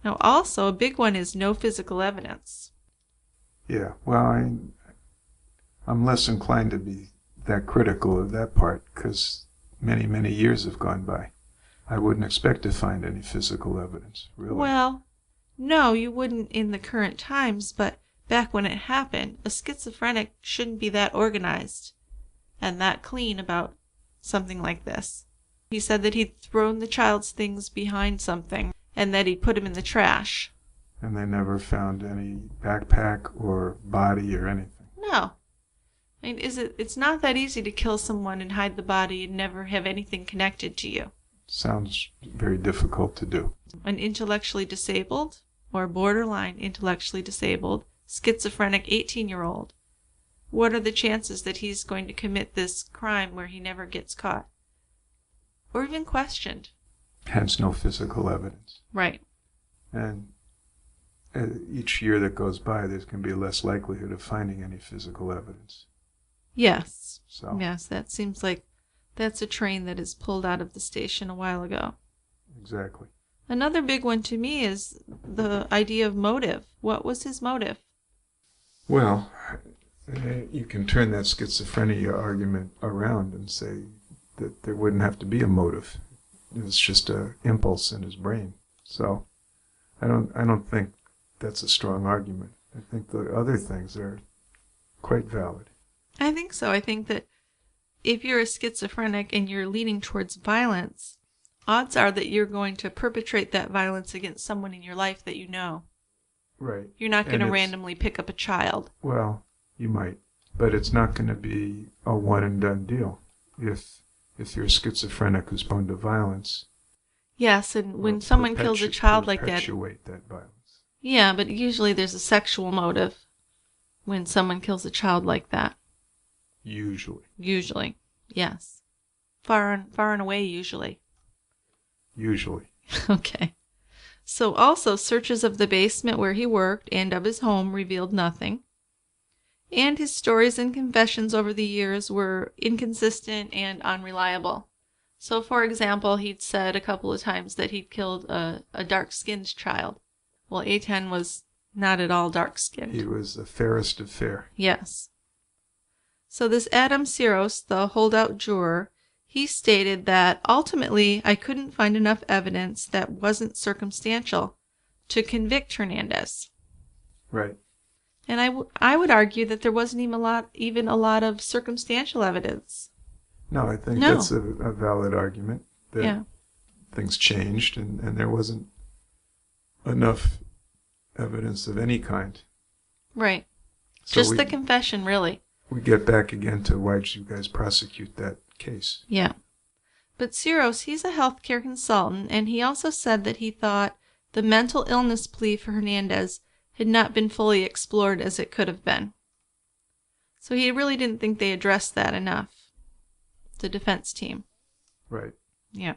Now also a big one is no physical evidence. Yeah. Well, I'm less inclined to be that critical of that part because many, many years have gone by. I wouldn't expect to find any physical evidence, really. Well, no, you wouldn't in the current times, but back when it happened, a schizophrenic shouldn't be that organized and that clean about something like this. He said that he'd thrown the child's things behind something and that he'd put him in the trash. And they never found any backpack or body or anything. No. I mean, it's not that easy to kill someone and hide the body and never have anything connected to you. Sounds very difficult to do. An intellectually disabled or borderline intellectually disabled schizophrenic 18-year-old. What are the chances that he's going to commit this crime where he never gets caught? Or even questioned? Hence no physical evidence. Right. And each year that goes by, there's going to be less likelihood of finding any physical evidence. Yes. So. Yes, that seems like that's a train that is pulled out of the station a while ago. Exactly. Another big one to me is the idea of motive. What was his motive? Well, you can turn that schizophrenia argument around and say that there wouldn't have to be a motive. It's just an impulse in his brain. So I don't think that's a strong argument. I think the other things are quite valid. I think so. I think that if you're a schizophrenic and you're leaning towards violence, odds are that you're going to perpetrate that violence against someone in your life that you know. Right. You're not going to randomly pick up a child. Well, you might, but it's not going to be a one and done deal. If you're a schizophrenic who's prone to violence. Yes, and when someone kills a child like that. Perpetuate that violence. Yeah, but usually there's a sexual motive when someone kills a child like that. Usually, yes. Far and away, usually. Okay. So also, searches of the basement where he worked and of his home revealed nothing. And his stories and confessions over the years were inconsistent and unreliable. So, for example, he'd said a couple of times that he'd killed a dark-skinned child. Well, Etan was not at all dark-skinned. He was the fairest of fair. Yes. So this Adam Siros, the holdout juror, he stated that ultimately I couldn't find enough evidence that wasn't circumstantial to convict Hernandez. Right. And I would argue that there wasn't even a lot of circumstantial evidence. No, I think that's a valid argument that things changed and there wasn't enough evidence of any kind. Right. So just the confession, really. We get back again to why did you guys prosecute that case? Yeah. But Siros, he's a healthcare consultant, and he also said that he thought the mental illness plea for Hernandez had not been fully explored as it could have been. So he really didn't think they addressed that enough, the defense team. Right. Yeah.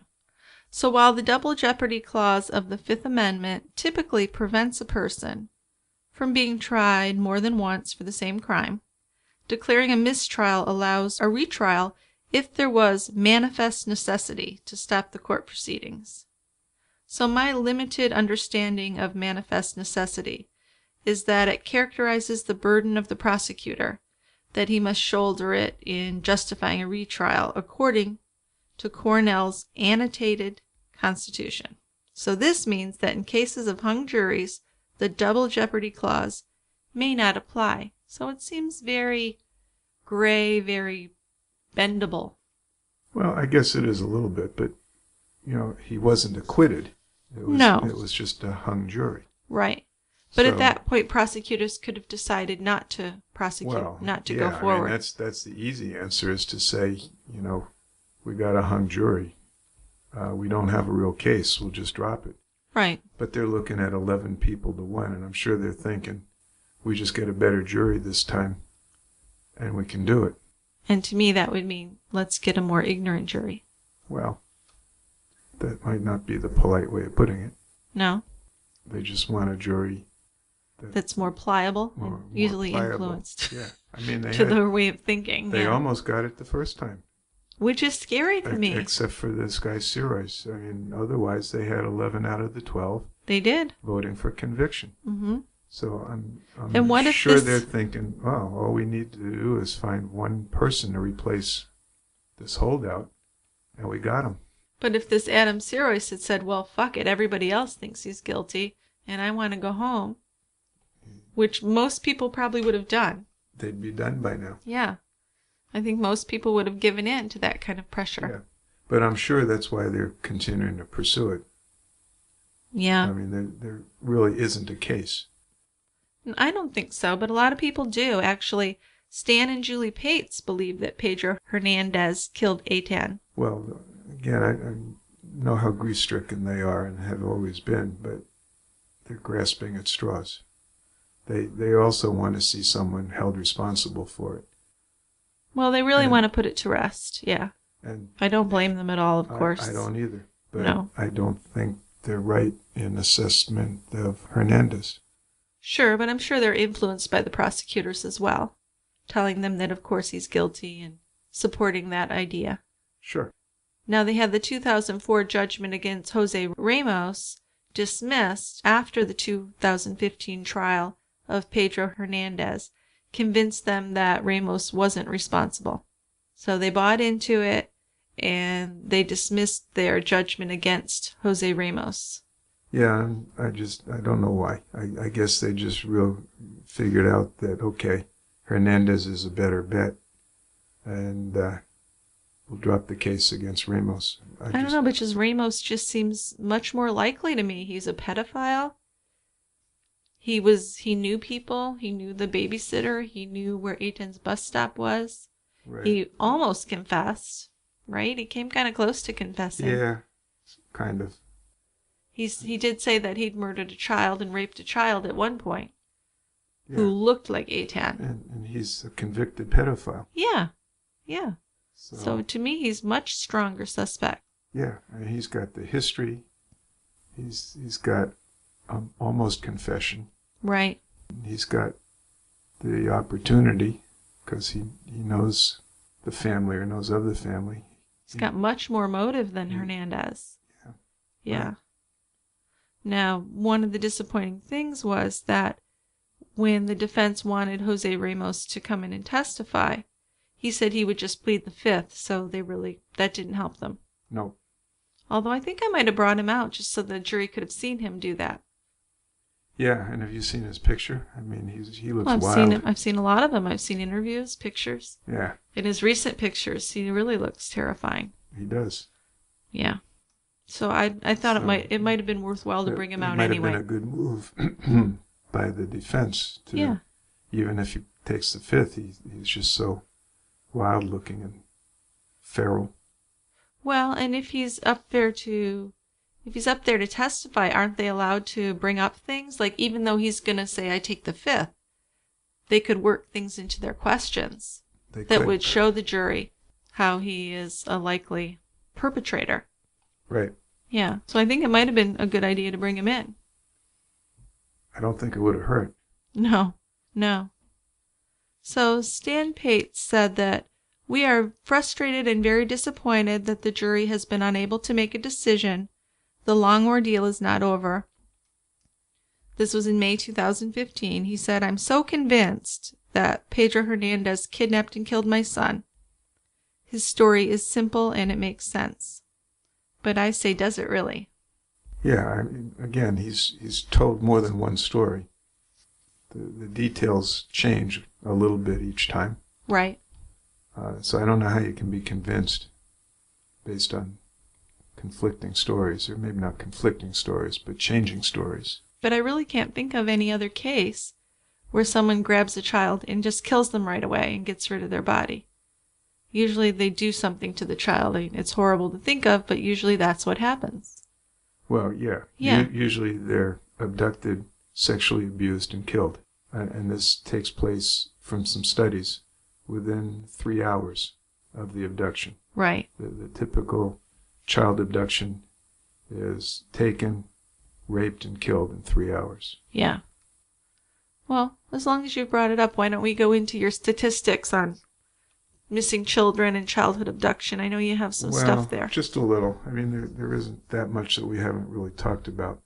So while the double jeopardy clause of the Fifth Amendment typically prevents a person from being tried more than once for the same crime, declaring a mistrial allows a retrial if there was manifest necessity to stop the court proceedings. So my limited understanding of manifest necessity is that it characterizes the burden of the prosecutor, that he must shoulder it in justifying a retrial according to Cornell's annotated Constitution. So this means that in cases of hung juries, the double jeopardy clause may not apply. So it seems very gray, very bendable. Well, I guess it is a little bit, but, he wasn't acquitted. It was just a hung jury. Right. But So- at that point, prosecutors could have decided not to prosecute, not to go forward. I mean, that's the easy answer, is to say, we got a hung jury. We don't have a real case. We'll just drop it. Right. But they're looking at 11 people to 1, and I'm sure they're thinking, we just get a better jury this time, and we can do it. And to me, that would mean let's get a more ignorant jury. Well, that might not be the polite way of putting it. No? They just want a jury That's more pliable more and easily pliable. influenced Yeah, I mean, to their way of thinking. they yeah. almost got it the first time. Which is scary to me. Except for this guy Sirois. I mean, otherwise they had 11 out of the 12 They did. voting for conviction. Mm-hmm. So I'm And what if sure this- they're thinking, well, all we need to do is find one person to replace this holdout, and we got him. But if this Adam Sirois had said, well, fuck it, everybody else thinks he's guilty, and I want to go home, which most people probably would have done. They'd be done by now. Yeah. I think most people would have given in to that kind of pressure. Yeah. But I'm sure that's why they're continuing to pursue it. Yeah. I mean, there really isn't a case. I don't think so, but a lot of people do. Actually, Stan and Julie Pates believe that Pedro Hernandez killed Etan. Well, again, I know how grief-stricken they are and have always been, but they're grasping at straws. They also want to see someone held responsible for it. Well, they really And- want to put it to rest, yeah. And I don't blame them at all, of course. I don't either. But No. I don't think they're right in assessment of Hernandez. Sure, but I'm sure they're influenced by the prosecutors as well, telling them that of course he's guilty and supporting that idea. Sure. Now they had the 2004 judgment against Jose Ramos dismissed after the 2015 trial of Pedro Hernandez convinced them that Ramos wasn't responsible. So they bought into it and they dismissed their judgment against Jose Ramos. Yeah, and I don't know why. I guess they just figured out that, okay, Hernandez is a better bet, and we'll drop the case against Ramos. I don't know, because Ramos just seems much more likely to me. He's a pedophile. He knew people. He knew the babysitter. He knew where Etan's bus stop was. Right. He almost confessed, right? He came kind of close to confessing. Yeah, kind of. He did say that he'd murdered a child and raped a child at one point Yeah. who looked like Etan. And he's a convicted pedophile. Yeah, yeah. So, So to me, he's much stronger suspect. yeah, I mean, he's got the history. He's got almost confession. Right. He's got the opportunity because he knows the family or knows of the family. He's got much more motive than Hernandez. Yeah. Yeah. Right. Now, one of the disappointing things was that when the defense wanted Jose Ramos to come in and testify, he said he would just plead the fifth, so that didn't help them. No. Although I think I might have brought him out just so the jury could have seen him do that. Yeah, and have you seen his picture? I mean, he looks Well, I've wild. seen him. I've seen a lot of them. I've seen interviews, pictures. Yeah, In his recent pictures, he really looks terrifying. he does. Yeah. So I thought it might have been worthwhile to bring him out anyway. It might have been a good move by the defense. Yeah. Even if he takes the fifth, he's just so wild looking and feral. Well, and if he's up there to testify, aren't they allowed to bring up things? Like, even though he's going to say, I take the fifth, they could work things into their questions that would show the jury how he is a likely perpetrator. Right. Yeah. So I think it might have been a good idea to bring him in. I don't think it would have hurt. No. So Stan Patz said that We are frustrated and very disappointed that the jury has been unable to make a decision. The long ordeal is not over. This was in May 2015. He said, I'm so convinced that Pedro Hernandez kidnapped and killed my son. His story is simple and it makes sense. But I say, does it really? Yeah, I mean, again, he's told more than one story. The details change a little bit each time. Right. So I don't know how you can be convinced based on conflicting stories, or maybe not conflicting stories, but changing stories. But I really can't think of any other case where someone grabs a child and just kills them right away and gets rid of their body. Usually they do something to the child. I mean, it's horrible to think of, but usually that's what happens. Well, yeah. Yeah. Usually they're abducted, sexually abused, and killed. And this takes place from some studies within 3 hours of the abduction. Right. The typical child abduction is taken, raped, and killed in 3 hours. Yeah. Well, as long as you brought it up, why don't we go into your statistics on missing children and childhood abduction? I know you have some stuff there. Just a little. I mean, there isn't that much that we haven't really talked about.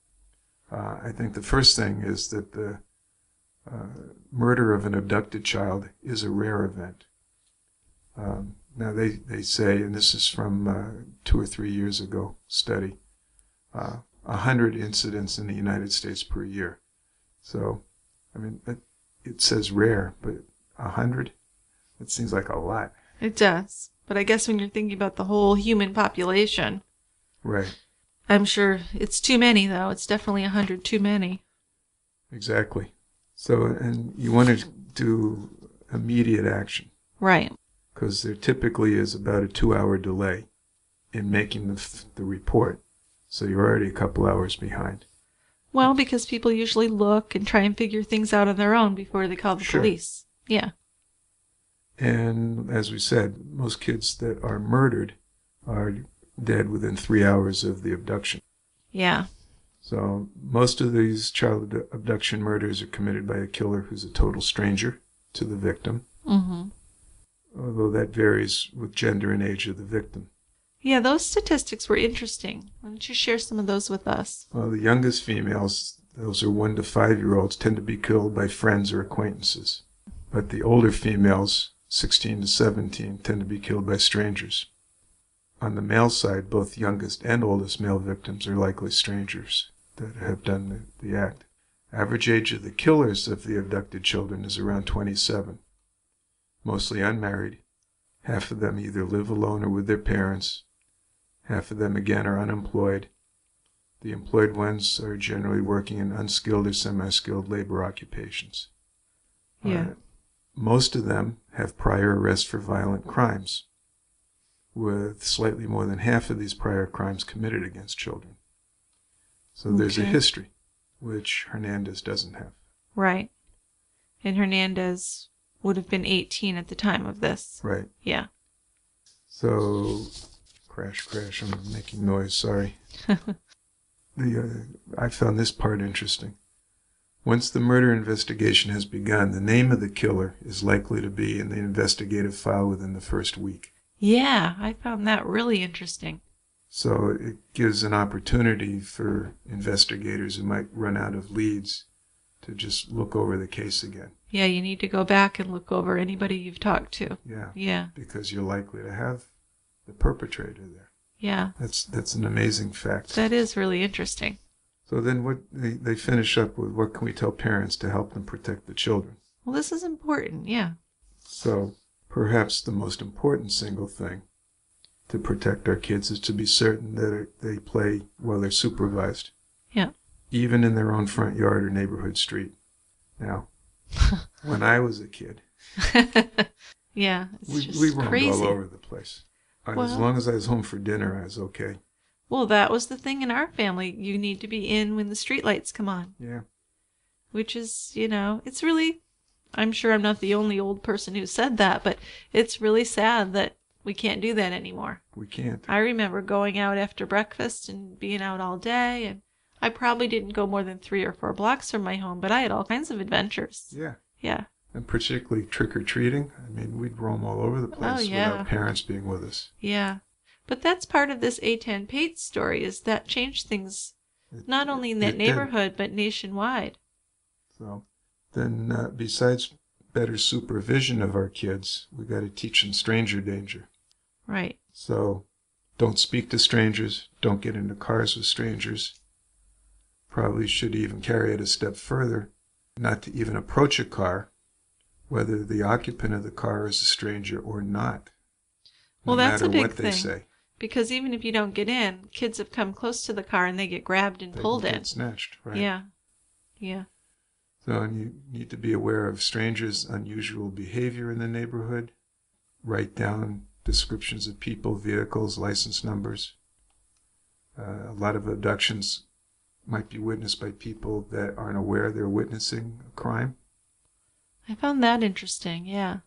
I think the first thing is that the murder of an abducted child is a rare event. Now, they say, and this is from 2 or 3 years ago study, 100 incidents in the United States per year. So, I mean, it says rare, but 100? It seems like a lot. It does. But I guess when you're thinking about the whole human population. Right. I'm sure it's too many, though. It's definitely 100 too many. Exactly. So, and you want to do immediate action. Right. Because there typically is about a 2-hour delay in making the report. So you're already a couple hours behind. Well, because people usually look and try and figure things out on their own before they call the Sure. police. Yeah. And as we said, most kids that are murdered are dead within 3 hours of the abduction. Yeah. So most of these child abduction murders are committed by a killer who's a total stranger to the victim. Mm-hmm. Although that varies with gender and age of the victim. Yeah, those statistics were interesting. Why don't you share some of those with us? Well, the youngest females, those are 1 to 5-year-olds, tend to be killed by friends or acquaintances. But the older females, 16 to 17, tend to be killed by strangers. On the male side, both youngest and oldest male victims are likely strangers that have done the act. Average age of the killers of the abducted children is around 27. Mostly unmarried. Half of them either live alone or with their parents. Half of them, again, are unemployed. The employed ones are generally working in unskilled or semi-skilled labor occupations. Yeah. Most of them have prior arrests for violent crimes, with slightly more than half of these prior crimes committed against children. So there's a Okay. history, which Hernandez doesn't have. Right. And Hernandez would have been 18 at the time of this. Right. Yeah. So, crash, I'm making noise, sorry. I found this part interesting. Once the murder investigation has begun, the name of the killer is likely to be in the investigative file within the first week. Yeah, I found that really interesting. So it gives an opportunity for investigators who might run out of leads to just look over the case again. Yeah, you need to go back and look over anybody you've talked to. Yeah. Yeah. Because you're likely to have the perpetrator there. Yeah. That's an amazing fact. That is really interesting. So then what they finish up with, what can we tell parents to help them protect the children? Well, this is important, yeah. So perhaps the most important single thing to protect our kids is to be certain that they play while they're supervised. Yeah. Even in their own front yard or neighborhood street. Now, when I was a kid, Yeah, it's we just roamed crazy. all over the place. As Well- long as I was home for dinner, I was okay. Well, that was the thing in our family. You need to be in when the streetlights come on. Yeah. Which is, it's really, I'm sure I'm not the only old person who said that, but it's really sad that we can't do that anymore. We can't. I remember going out after breakfast and being out all day, and I probably didn't go more than 3 or 4 blocks from my home, but I had all kinds of adventures. Yeah. Yeah. And particularly trick-or-treating. I mean, we'd roam all over the place without parents being with us. Yeah. But that's part of this Etan Patz story, is that changed things not only in that neighborhood, but nationwide. So then besides better supervision of our kids, we got to teach them stranger danger. Right. So don't speak to strangers. Don't get into cars with strangers. Probably should even carry it a step further, not to even approach a car, whether the occupant of the car is a stranger or not. Well, that's a big what they thing. Say. Because even if you don't get in, kids have come close to the car and they get grabbed and pulled in. They get snatched, right? Yeah. Yeah. So and you need to be aware of strangers' unusual behavior in the neighborhood. Write down descriptions of people, vehicles, license numbers. A lot of abductions might be witnessed by people that aren't aware they're witnessing a crime. I found that interesting, yeah.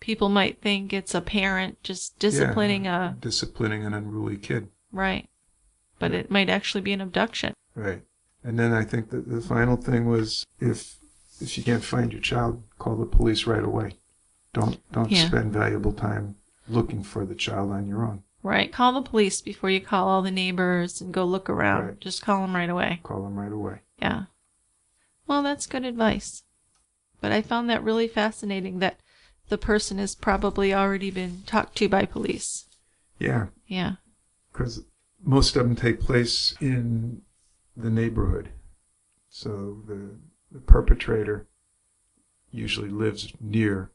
People might think it's a parent just disciplining disciplining an unruly kid. Right. But it might actually be an abduction. Right. And then I think that the final thing was if you can't find your child, call the police right away. Don't spend valuable time looking for the child on your own. Right. Call the police before you call all the neighbors and go look around. Right. Just call them right away. Call them right away. Yeah. Well, that's good advice. But I found that really fascinating that the person has probably already been talked to by police. Yeah. Yeah. Because most of them take place in the neighborhood. So the perpetrator usually lives near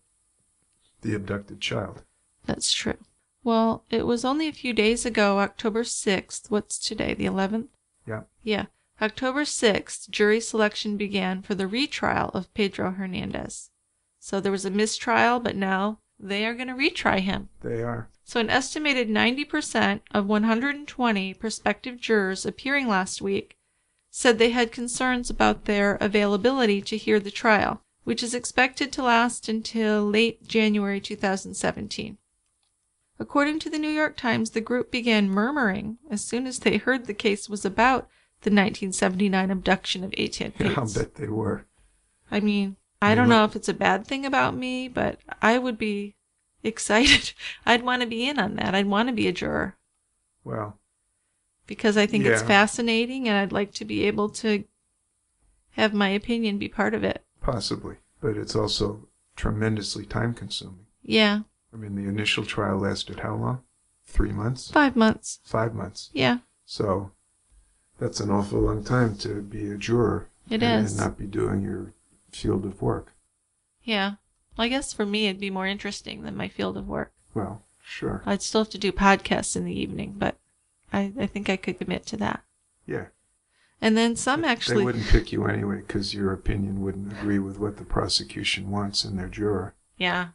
the abducted child. That's true. Well, it was only a few days ago, October 6th. What's today, the 11th? Yeah. Yeah. October 6th, jury selection began for the retrial of Pedro Hernandez. So there was a mistrial, but now they are going to retry him. They are. So an estimated 90% of 120 prospective jurors appearing last week said they had concerns about their availability to hear the trial, which is expected to last until late January 2017. According to the New York Times, the group began murmuring as soon as they heard the case was about the 1979 abduction of Etan Patz. Yeah, I'll bet they were. I mean, I don't know if it's a bad thing about me, but I would be excited. I'd want to be in on that. I'd want to be a juror. Well. Because I think it's fascinating and I'd like to be able to have my opinion be part of it. Possibly. But it's also tremendously time consuming. Yeah. I mean, the initial trial lasted how long? 3 months? 5 months. 5 months. Yeah. So that's an awful long time to be a juror. It is. And not be doing your field of work. Yeah. Well, I guess for me it'd be more interesting than my field of work. Well, sure. I'd still have to do podcasts in the evening, but I think I could commit to that. Yeah. And then some actually... They wouldn't pick you anyway because your opinion wouldn't agree with what the prosecution wants in their juror. Yeah.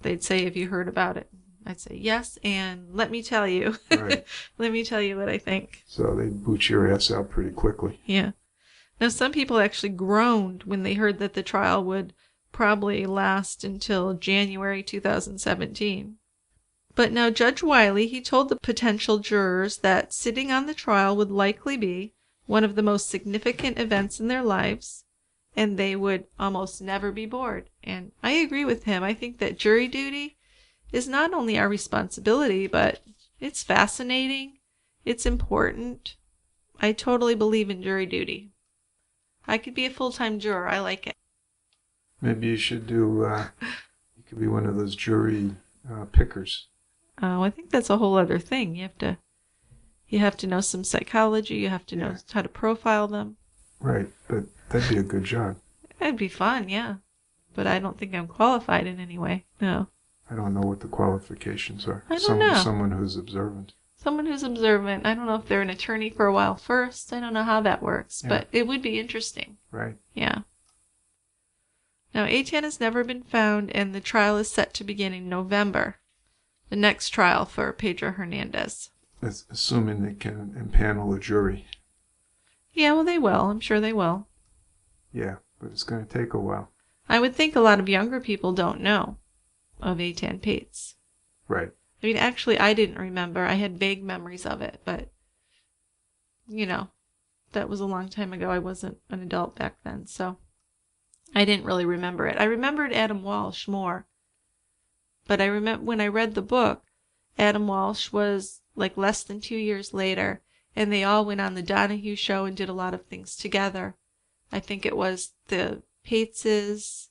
They'd say, have you heard about it? I'd say, yes, and let me tell you. Right. Let me tell you what I think. So they'd boot your ass out pretty quickly. Yeah. Now, some people actually groaned when they heard that the trial would probably last until January 2017. But now Judge Wiley, he told the potential jurors that sitting on the trial would likely be one of the most significant events in their lives, and they would almost never be bored. And I agree with him. I think that jury duty is not only our responsibility, but it's fascinating. It's important. I totally believe in jury duty. I could be a full-time juror. I like it. Maybe you should do, you could be one of those jury pickers. Oh, I think that's a whole other thing. You have to know some psychology. You have to know how to profile them. Right, but that'd be a good job. It'd be fun, yeah. But I don't think I'm qualified in any way. No. I don't know what the qualifications are. I don't know. Someone who's observant. Someone who's observant. I don't know if they're an attorney for a while first. I don't know how that works, but it would be interesting. Right. Yeah. Now, Etan has never been found, and the trial is set to begin in November. The next trial for Pedro Hernandez. That's assuming they can impanel a jury. Yeah, well, they will. I'm sure they will. Yeah, but it's going to take a while. I would think a lot of younger people don't know of Etan Patz. Right. I mean, actually, I didn't remember. I had vague memories of it, but, you know, that was a long time ago. I wasn't an adult back then, so I didn't really remember it. I remembered Adam Walsh more. But I remember when I read the book, Adam Walsh was like less than 2 years later, and they all went on the Donahue show and did a lot of things together. I think it was the Patzes,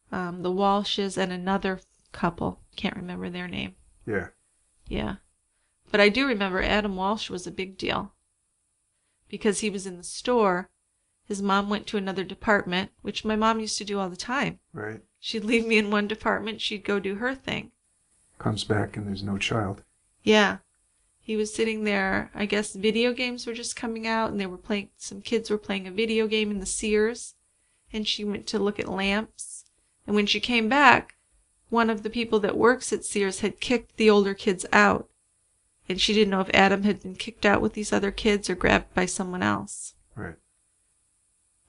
the Walshes, and another couple. Can't remember their name. Yeah. Yeah. But I do remember Adam Walsh was a big deal. Because he was in the store. His mom went to another department, which my mom used to do all the time. Right. She'd leave me in one department, she'd go do her thing. Comes back and there's no child. Yeah. He was sitting there, I guess video games were just coming out, and they were playing, some kids were playing a video game in the Sears, and she went to look at lamps. And when she came back, one of the people that works at Sears had kicked the older kids out. And she didn't know if Adam had been kicked out with these other kids or grabbed by someone else. Right.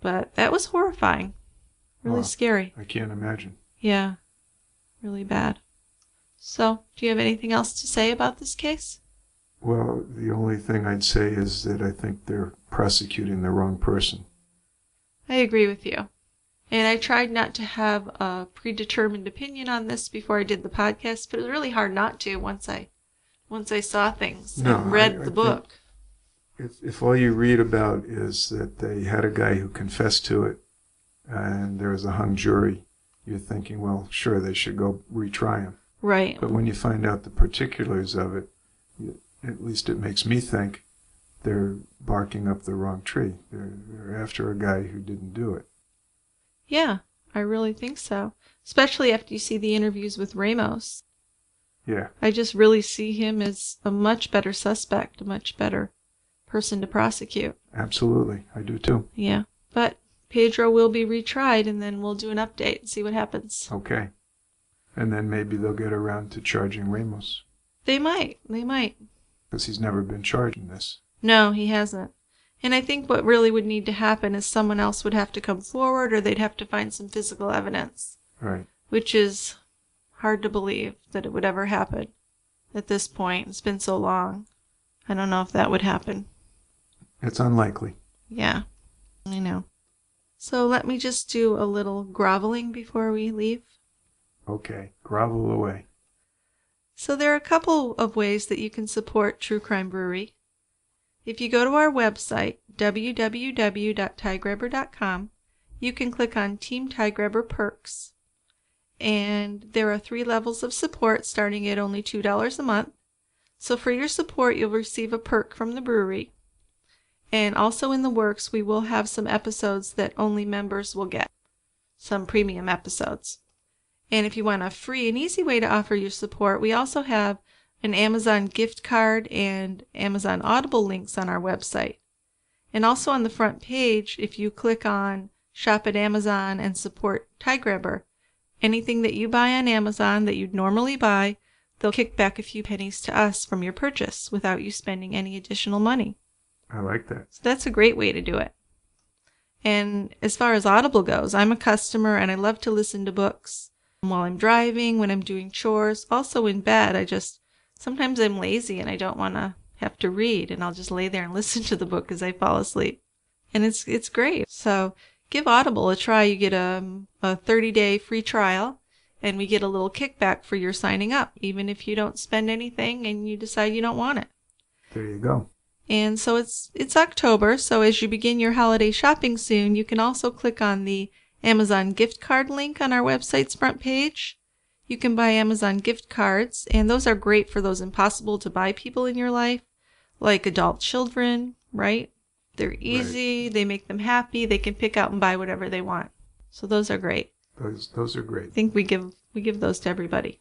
But that was horrifying. Really scary. I can't imagine. Yeah. Really bad. So, do you have anything else to say about this case? Well, the only thing I'd say is that I think they're prosecuting the wrong person. I agree with you. And I tried not to have a predetermined opinion on this before I did the podcast, but it was really hard not to once I saw things and read the book. If all you read about is that they had a guy who confessed to it and there was a hung jury, you're thinking, well, sure, they should go retry him. Right. But when you find out the particulars of it, at least it makes me think they're barking up the wrong tree. They're after a guy who didn't do it. Yeah, I really think so. Especially after you see the interviews with Ramos. Yeah. I just really see him as a much better suspect, a much better person to prosecute. Absolutely. I do too. Yeah. But Pedro will be retried, and then we'll do an update and see what happens. Okay. And then maybe they'll get around to charging Ramos. They might. Because he's never been charged in this. No, he hasn't. And I think what really would need to happen is someone else would have to come forward, or they'd have to find some physical evidence. Right. Which is hard to believe that it would ever happen at this point. It's been so long. I don't know if that would happen. It's unlikely. Yeah, I know. So let me just do a little groveling before we leave. Okay, grovel away. So there are a couple of ways that you can support True Crime Brewery. If you go to our website, www.tiegrabber.com, you can click on Team Tiegrabber Perks. And there are 3 levels of support starting at only $2 a month. So for your support, you'll receive a perk from the brewery. And also in the works, we will have some episodes that only members will get. Some premium episodes. And if you want a free and easy way to offer your support, we also have an Amazon gift card and Amazon Audible links on our website. And also on the front page, if you click on Shop at Amazon and support Tiegrabber, anything that you buy on Amazon that you'd normally buy, they'll kick back a few pennies to us from your purchase without you spending any additional money. I like that. So that's a great way to do it. And as far as Audible goes, I'm a customer and I love to listen to books while I'm driving, when I'm doing chores, also in bed. Sometimes I'm lazy and I don't want to have to read, and I'll just lay there and listen to the book as I fall asleep. And it's great. So give Audible a try. You get a 30-day free trial, and we get a little kickback for your signing up, even if you don't spend anything and you decide you don't want it. There you go. And so it's October, so as you begin your holiday shopping soon, you can also click on the Amazon gift card link on our website's front page. You can buy Amazon gift cards, and those are great for those impossible to buy people in your life, like adult children, right? They're easy, They make them happy, they can pick out and buy whatever they want. So those are great. Those are great. I think we give those to everybody.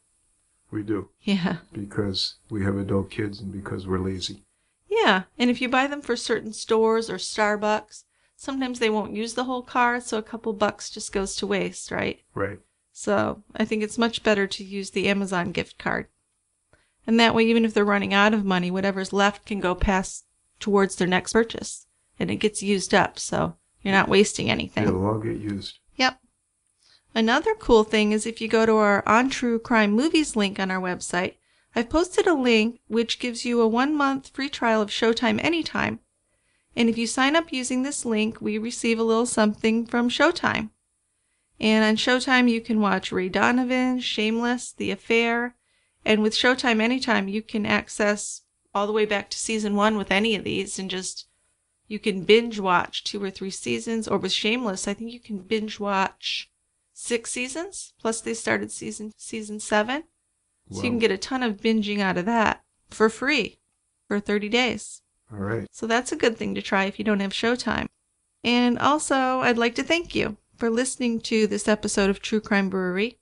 We do. Yeah. Because we have adult kids and because we're lazy. Yeah, and if you buy them for certain stores or Starbucks, sometimes they won't use the whole card, so a couple bucks just goes to waste, right? Right. So I think it's much better to use the Amazon gift card. And that way, even if they're running out of money, whatever's left can go past towards their next purchase. And it gets used up, so you're not wasting anything. It'll all get used. Yep. Another cool thing is if you go to our On True Crime Movies link on our website, I've posted a link which gives you a 1-month free trial of Showtime Anytime. And if you sign up using this link, we receive a little something from Showtime. And on Showtime, you can watch Ray Donovan, Shameless, The Affair. And with Showtime Anytime, you can access all the way back to season 1 with any of these, and just, you can binge watch 2 or 3 seasons. Or with Shameless, I think you can binge watch 6 seasons, plus they started season 7. So you can get a ton of binging out of that for free for 30 days. All right. So that's a good thing to try if you don't have Showtime. And also, I'd like to thank you for listening to this episode of True Crime Brewery.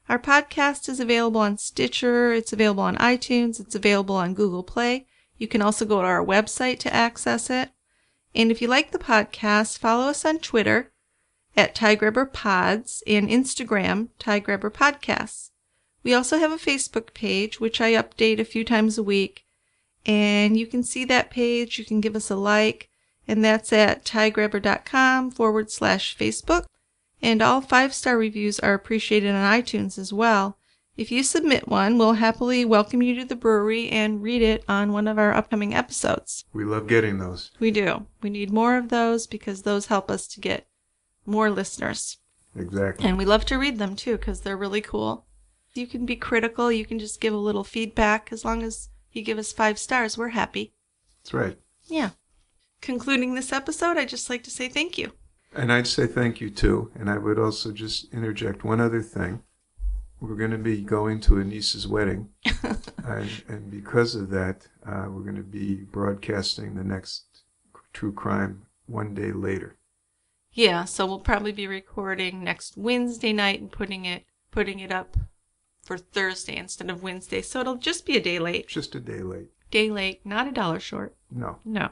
Our podcast is available on Stitcher, it's available on iTunes, it's available on Google Play. You can also go to our website to access it. And if you like the podcast, follow us on Twitter at TieGrabberPods and Instagram, TieGrabberPodcasts. We also have a Facebook page, which I update a few times a week. And you can see that page, you can give us a like, and that's at tiegrabber.com/Facebook. And all 5-star reviews are appreciated on iTunes as well. If you submit one, we'll happily welcome you to the brewery and read it on one of our upcoming episodes. We love getting those. We do. We need more of those because those help us to get more listeners. Exactly. And we love to read them too because they're really cool. You can be critical. You can just give a little feedback. As long as you give us 5 stars, we're happy. That's right. Yeah. Concluding this episode, I'd just like to say thank you. And I'd say thank you too. And I would also just interject one other thing. We're going to be going to a niece's wedding. and because of that, we're going to be broadcasting the next True Crime one day later. Yeah, so we'll probably be recording next Wednesday night and putting it up for Thursday instead of Wednesday. So it'll just be a day late. Just a day late. Day late, not $1 short. No. No.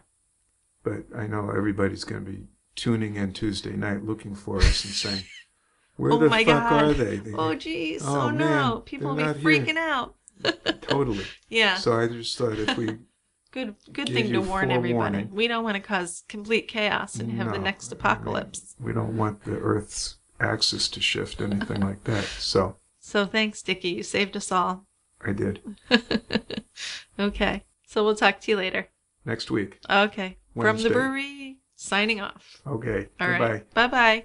But I know everybody's going to be tuning in Tuesday night looking for us and saying, where the fuck are they? Oh, geez. Oh, Oh, no. man, People they're will not be freaking out. Totally. Yeah. So I just thought if we Good gave thing to you warn everybody. forewarning. We don't want to cause complete chaos and have the No, next apocalypse. we don't want the Earth's axis to shift, anything like that. So So thanks, Dickie. You saved us all. I did. Okay. So we'll talk to you later. Next week. Okay. From Wednesday. the brewery, signing off. Okay. All Goodbye. right. Bye-bye.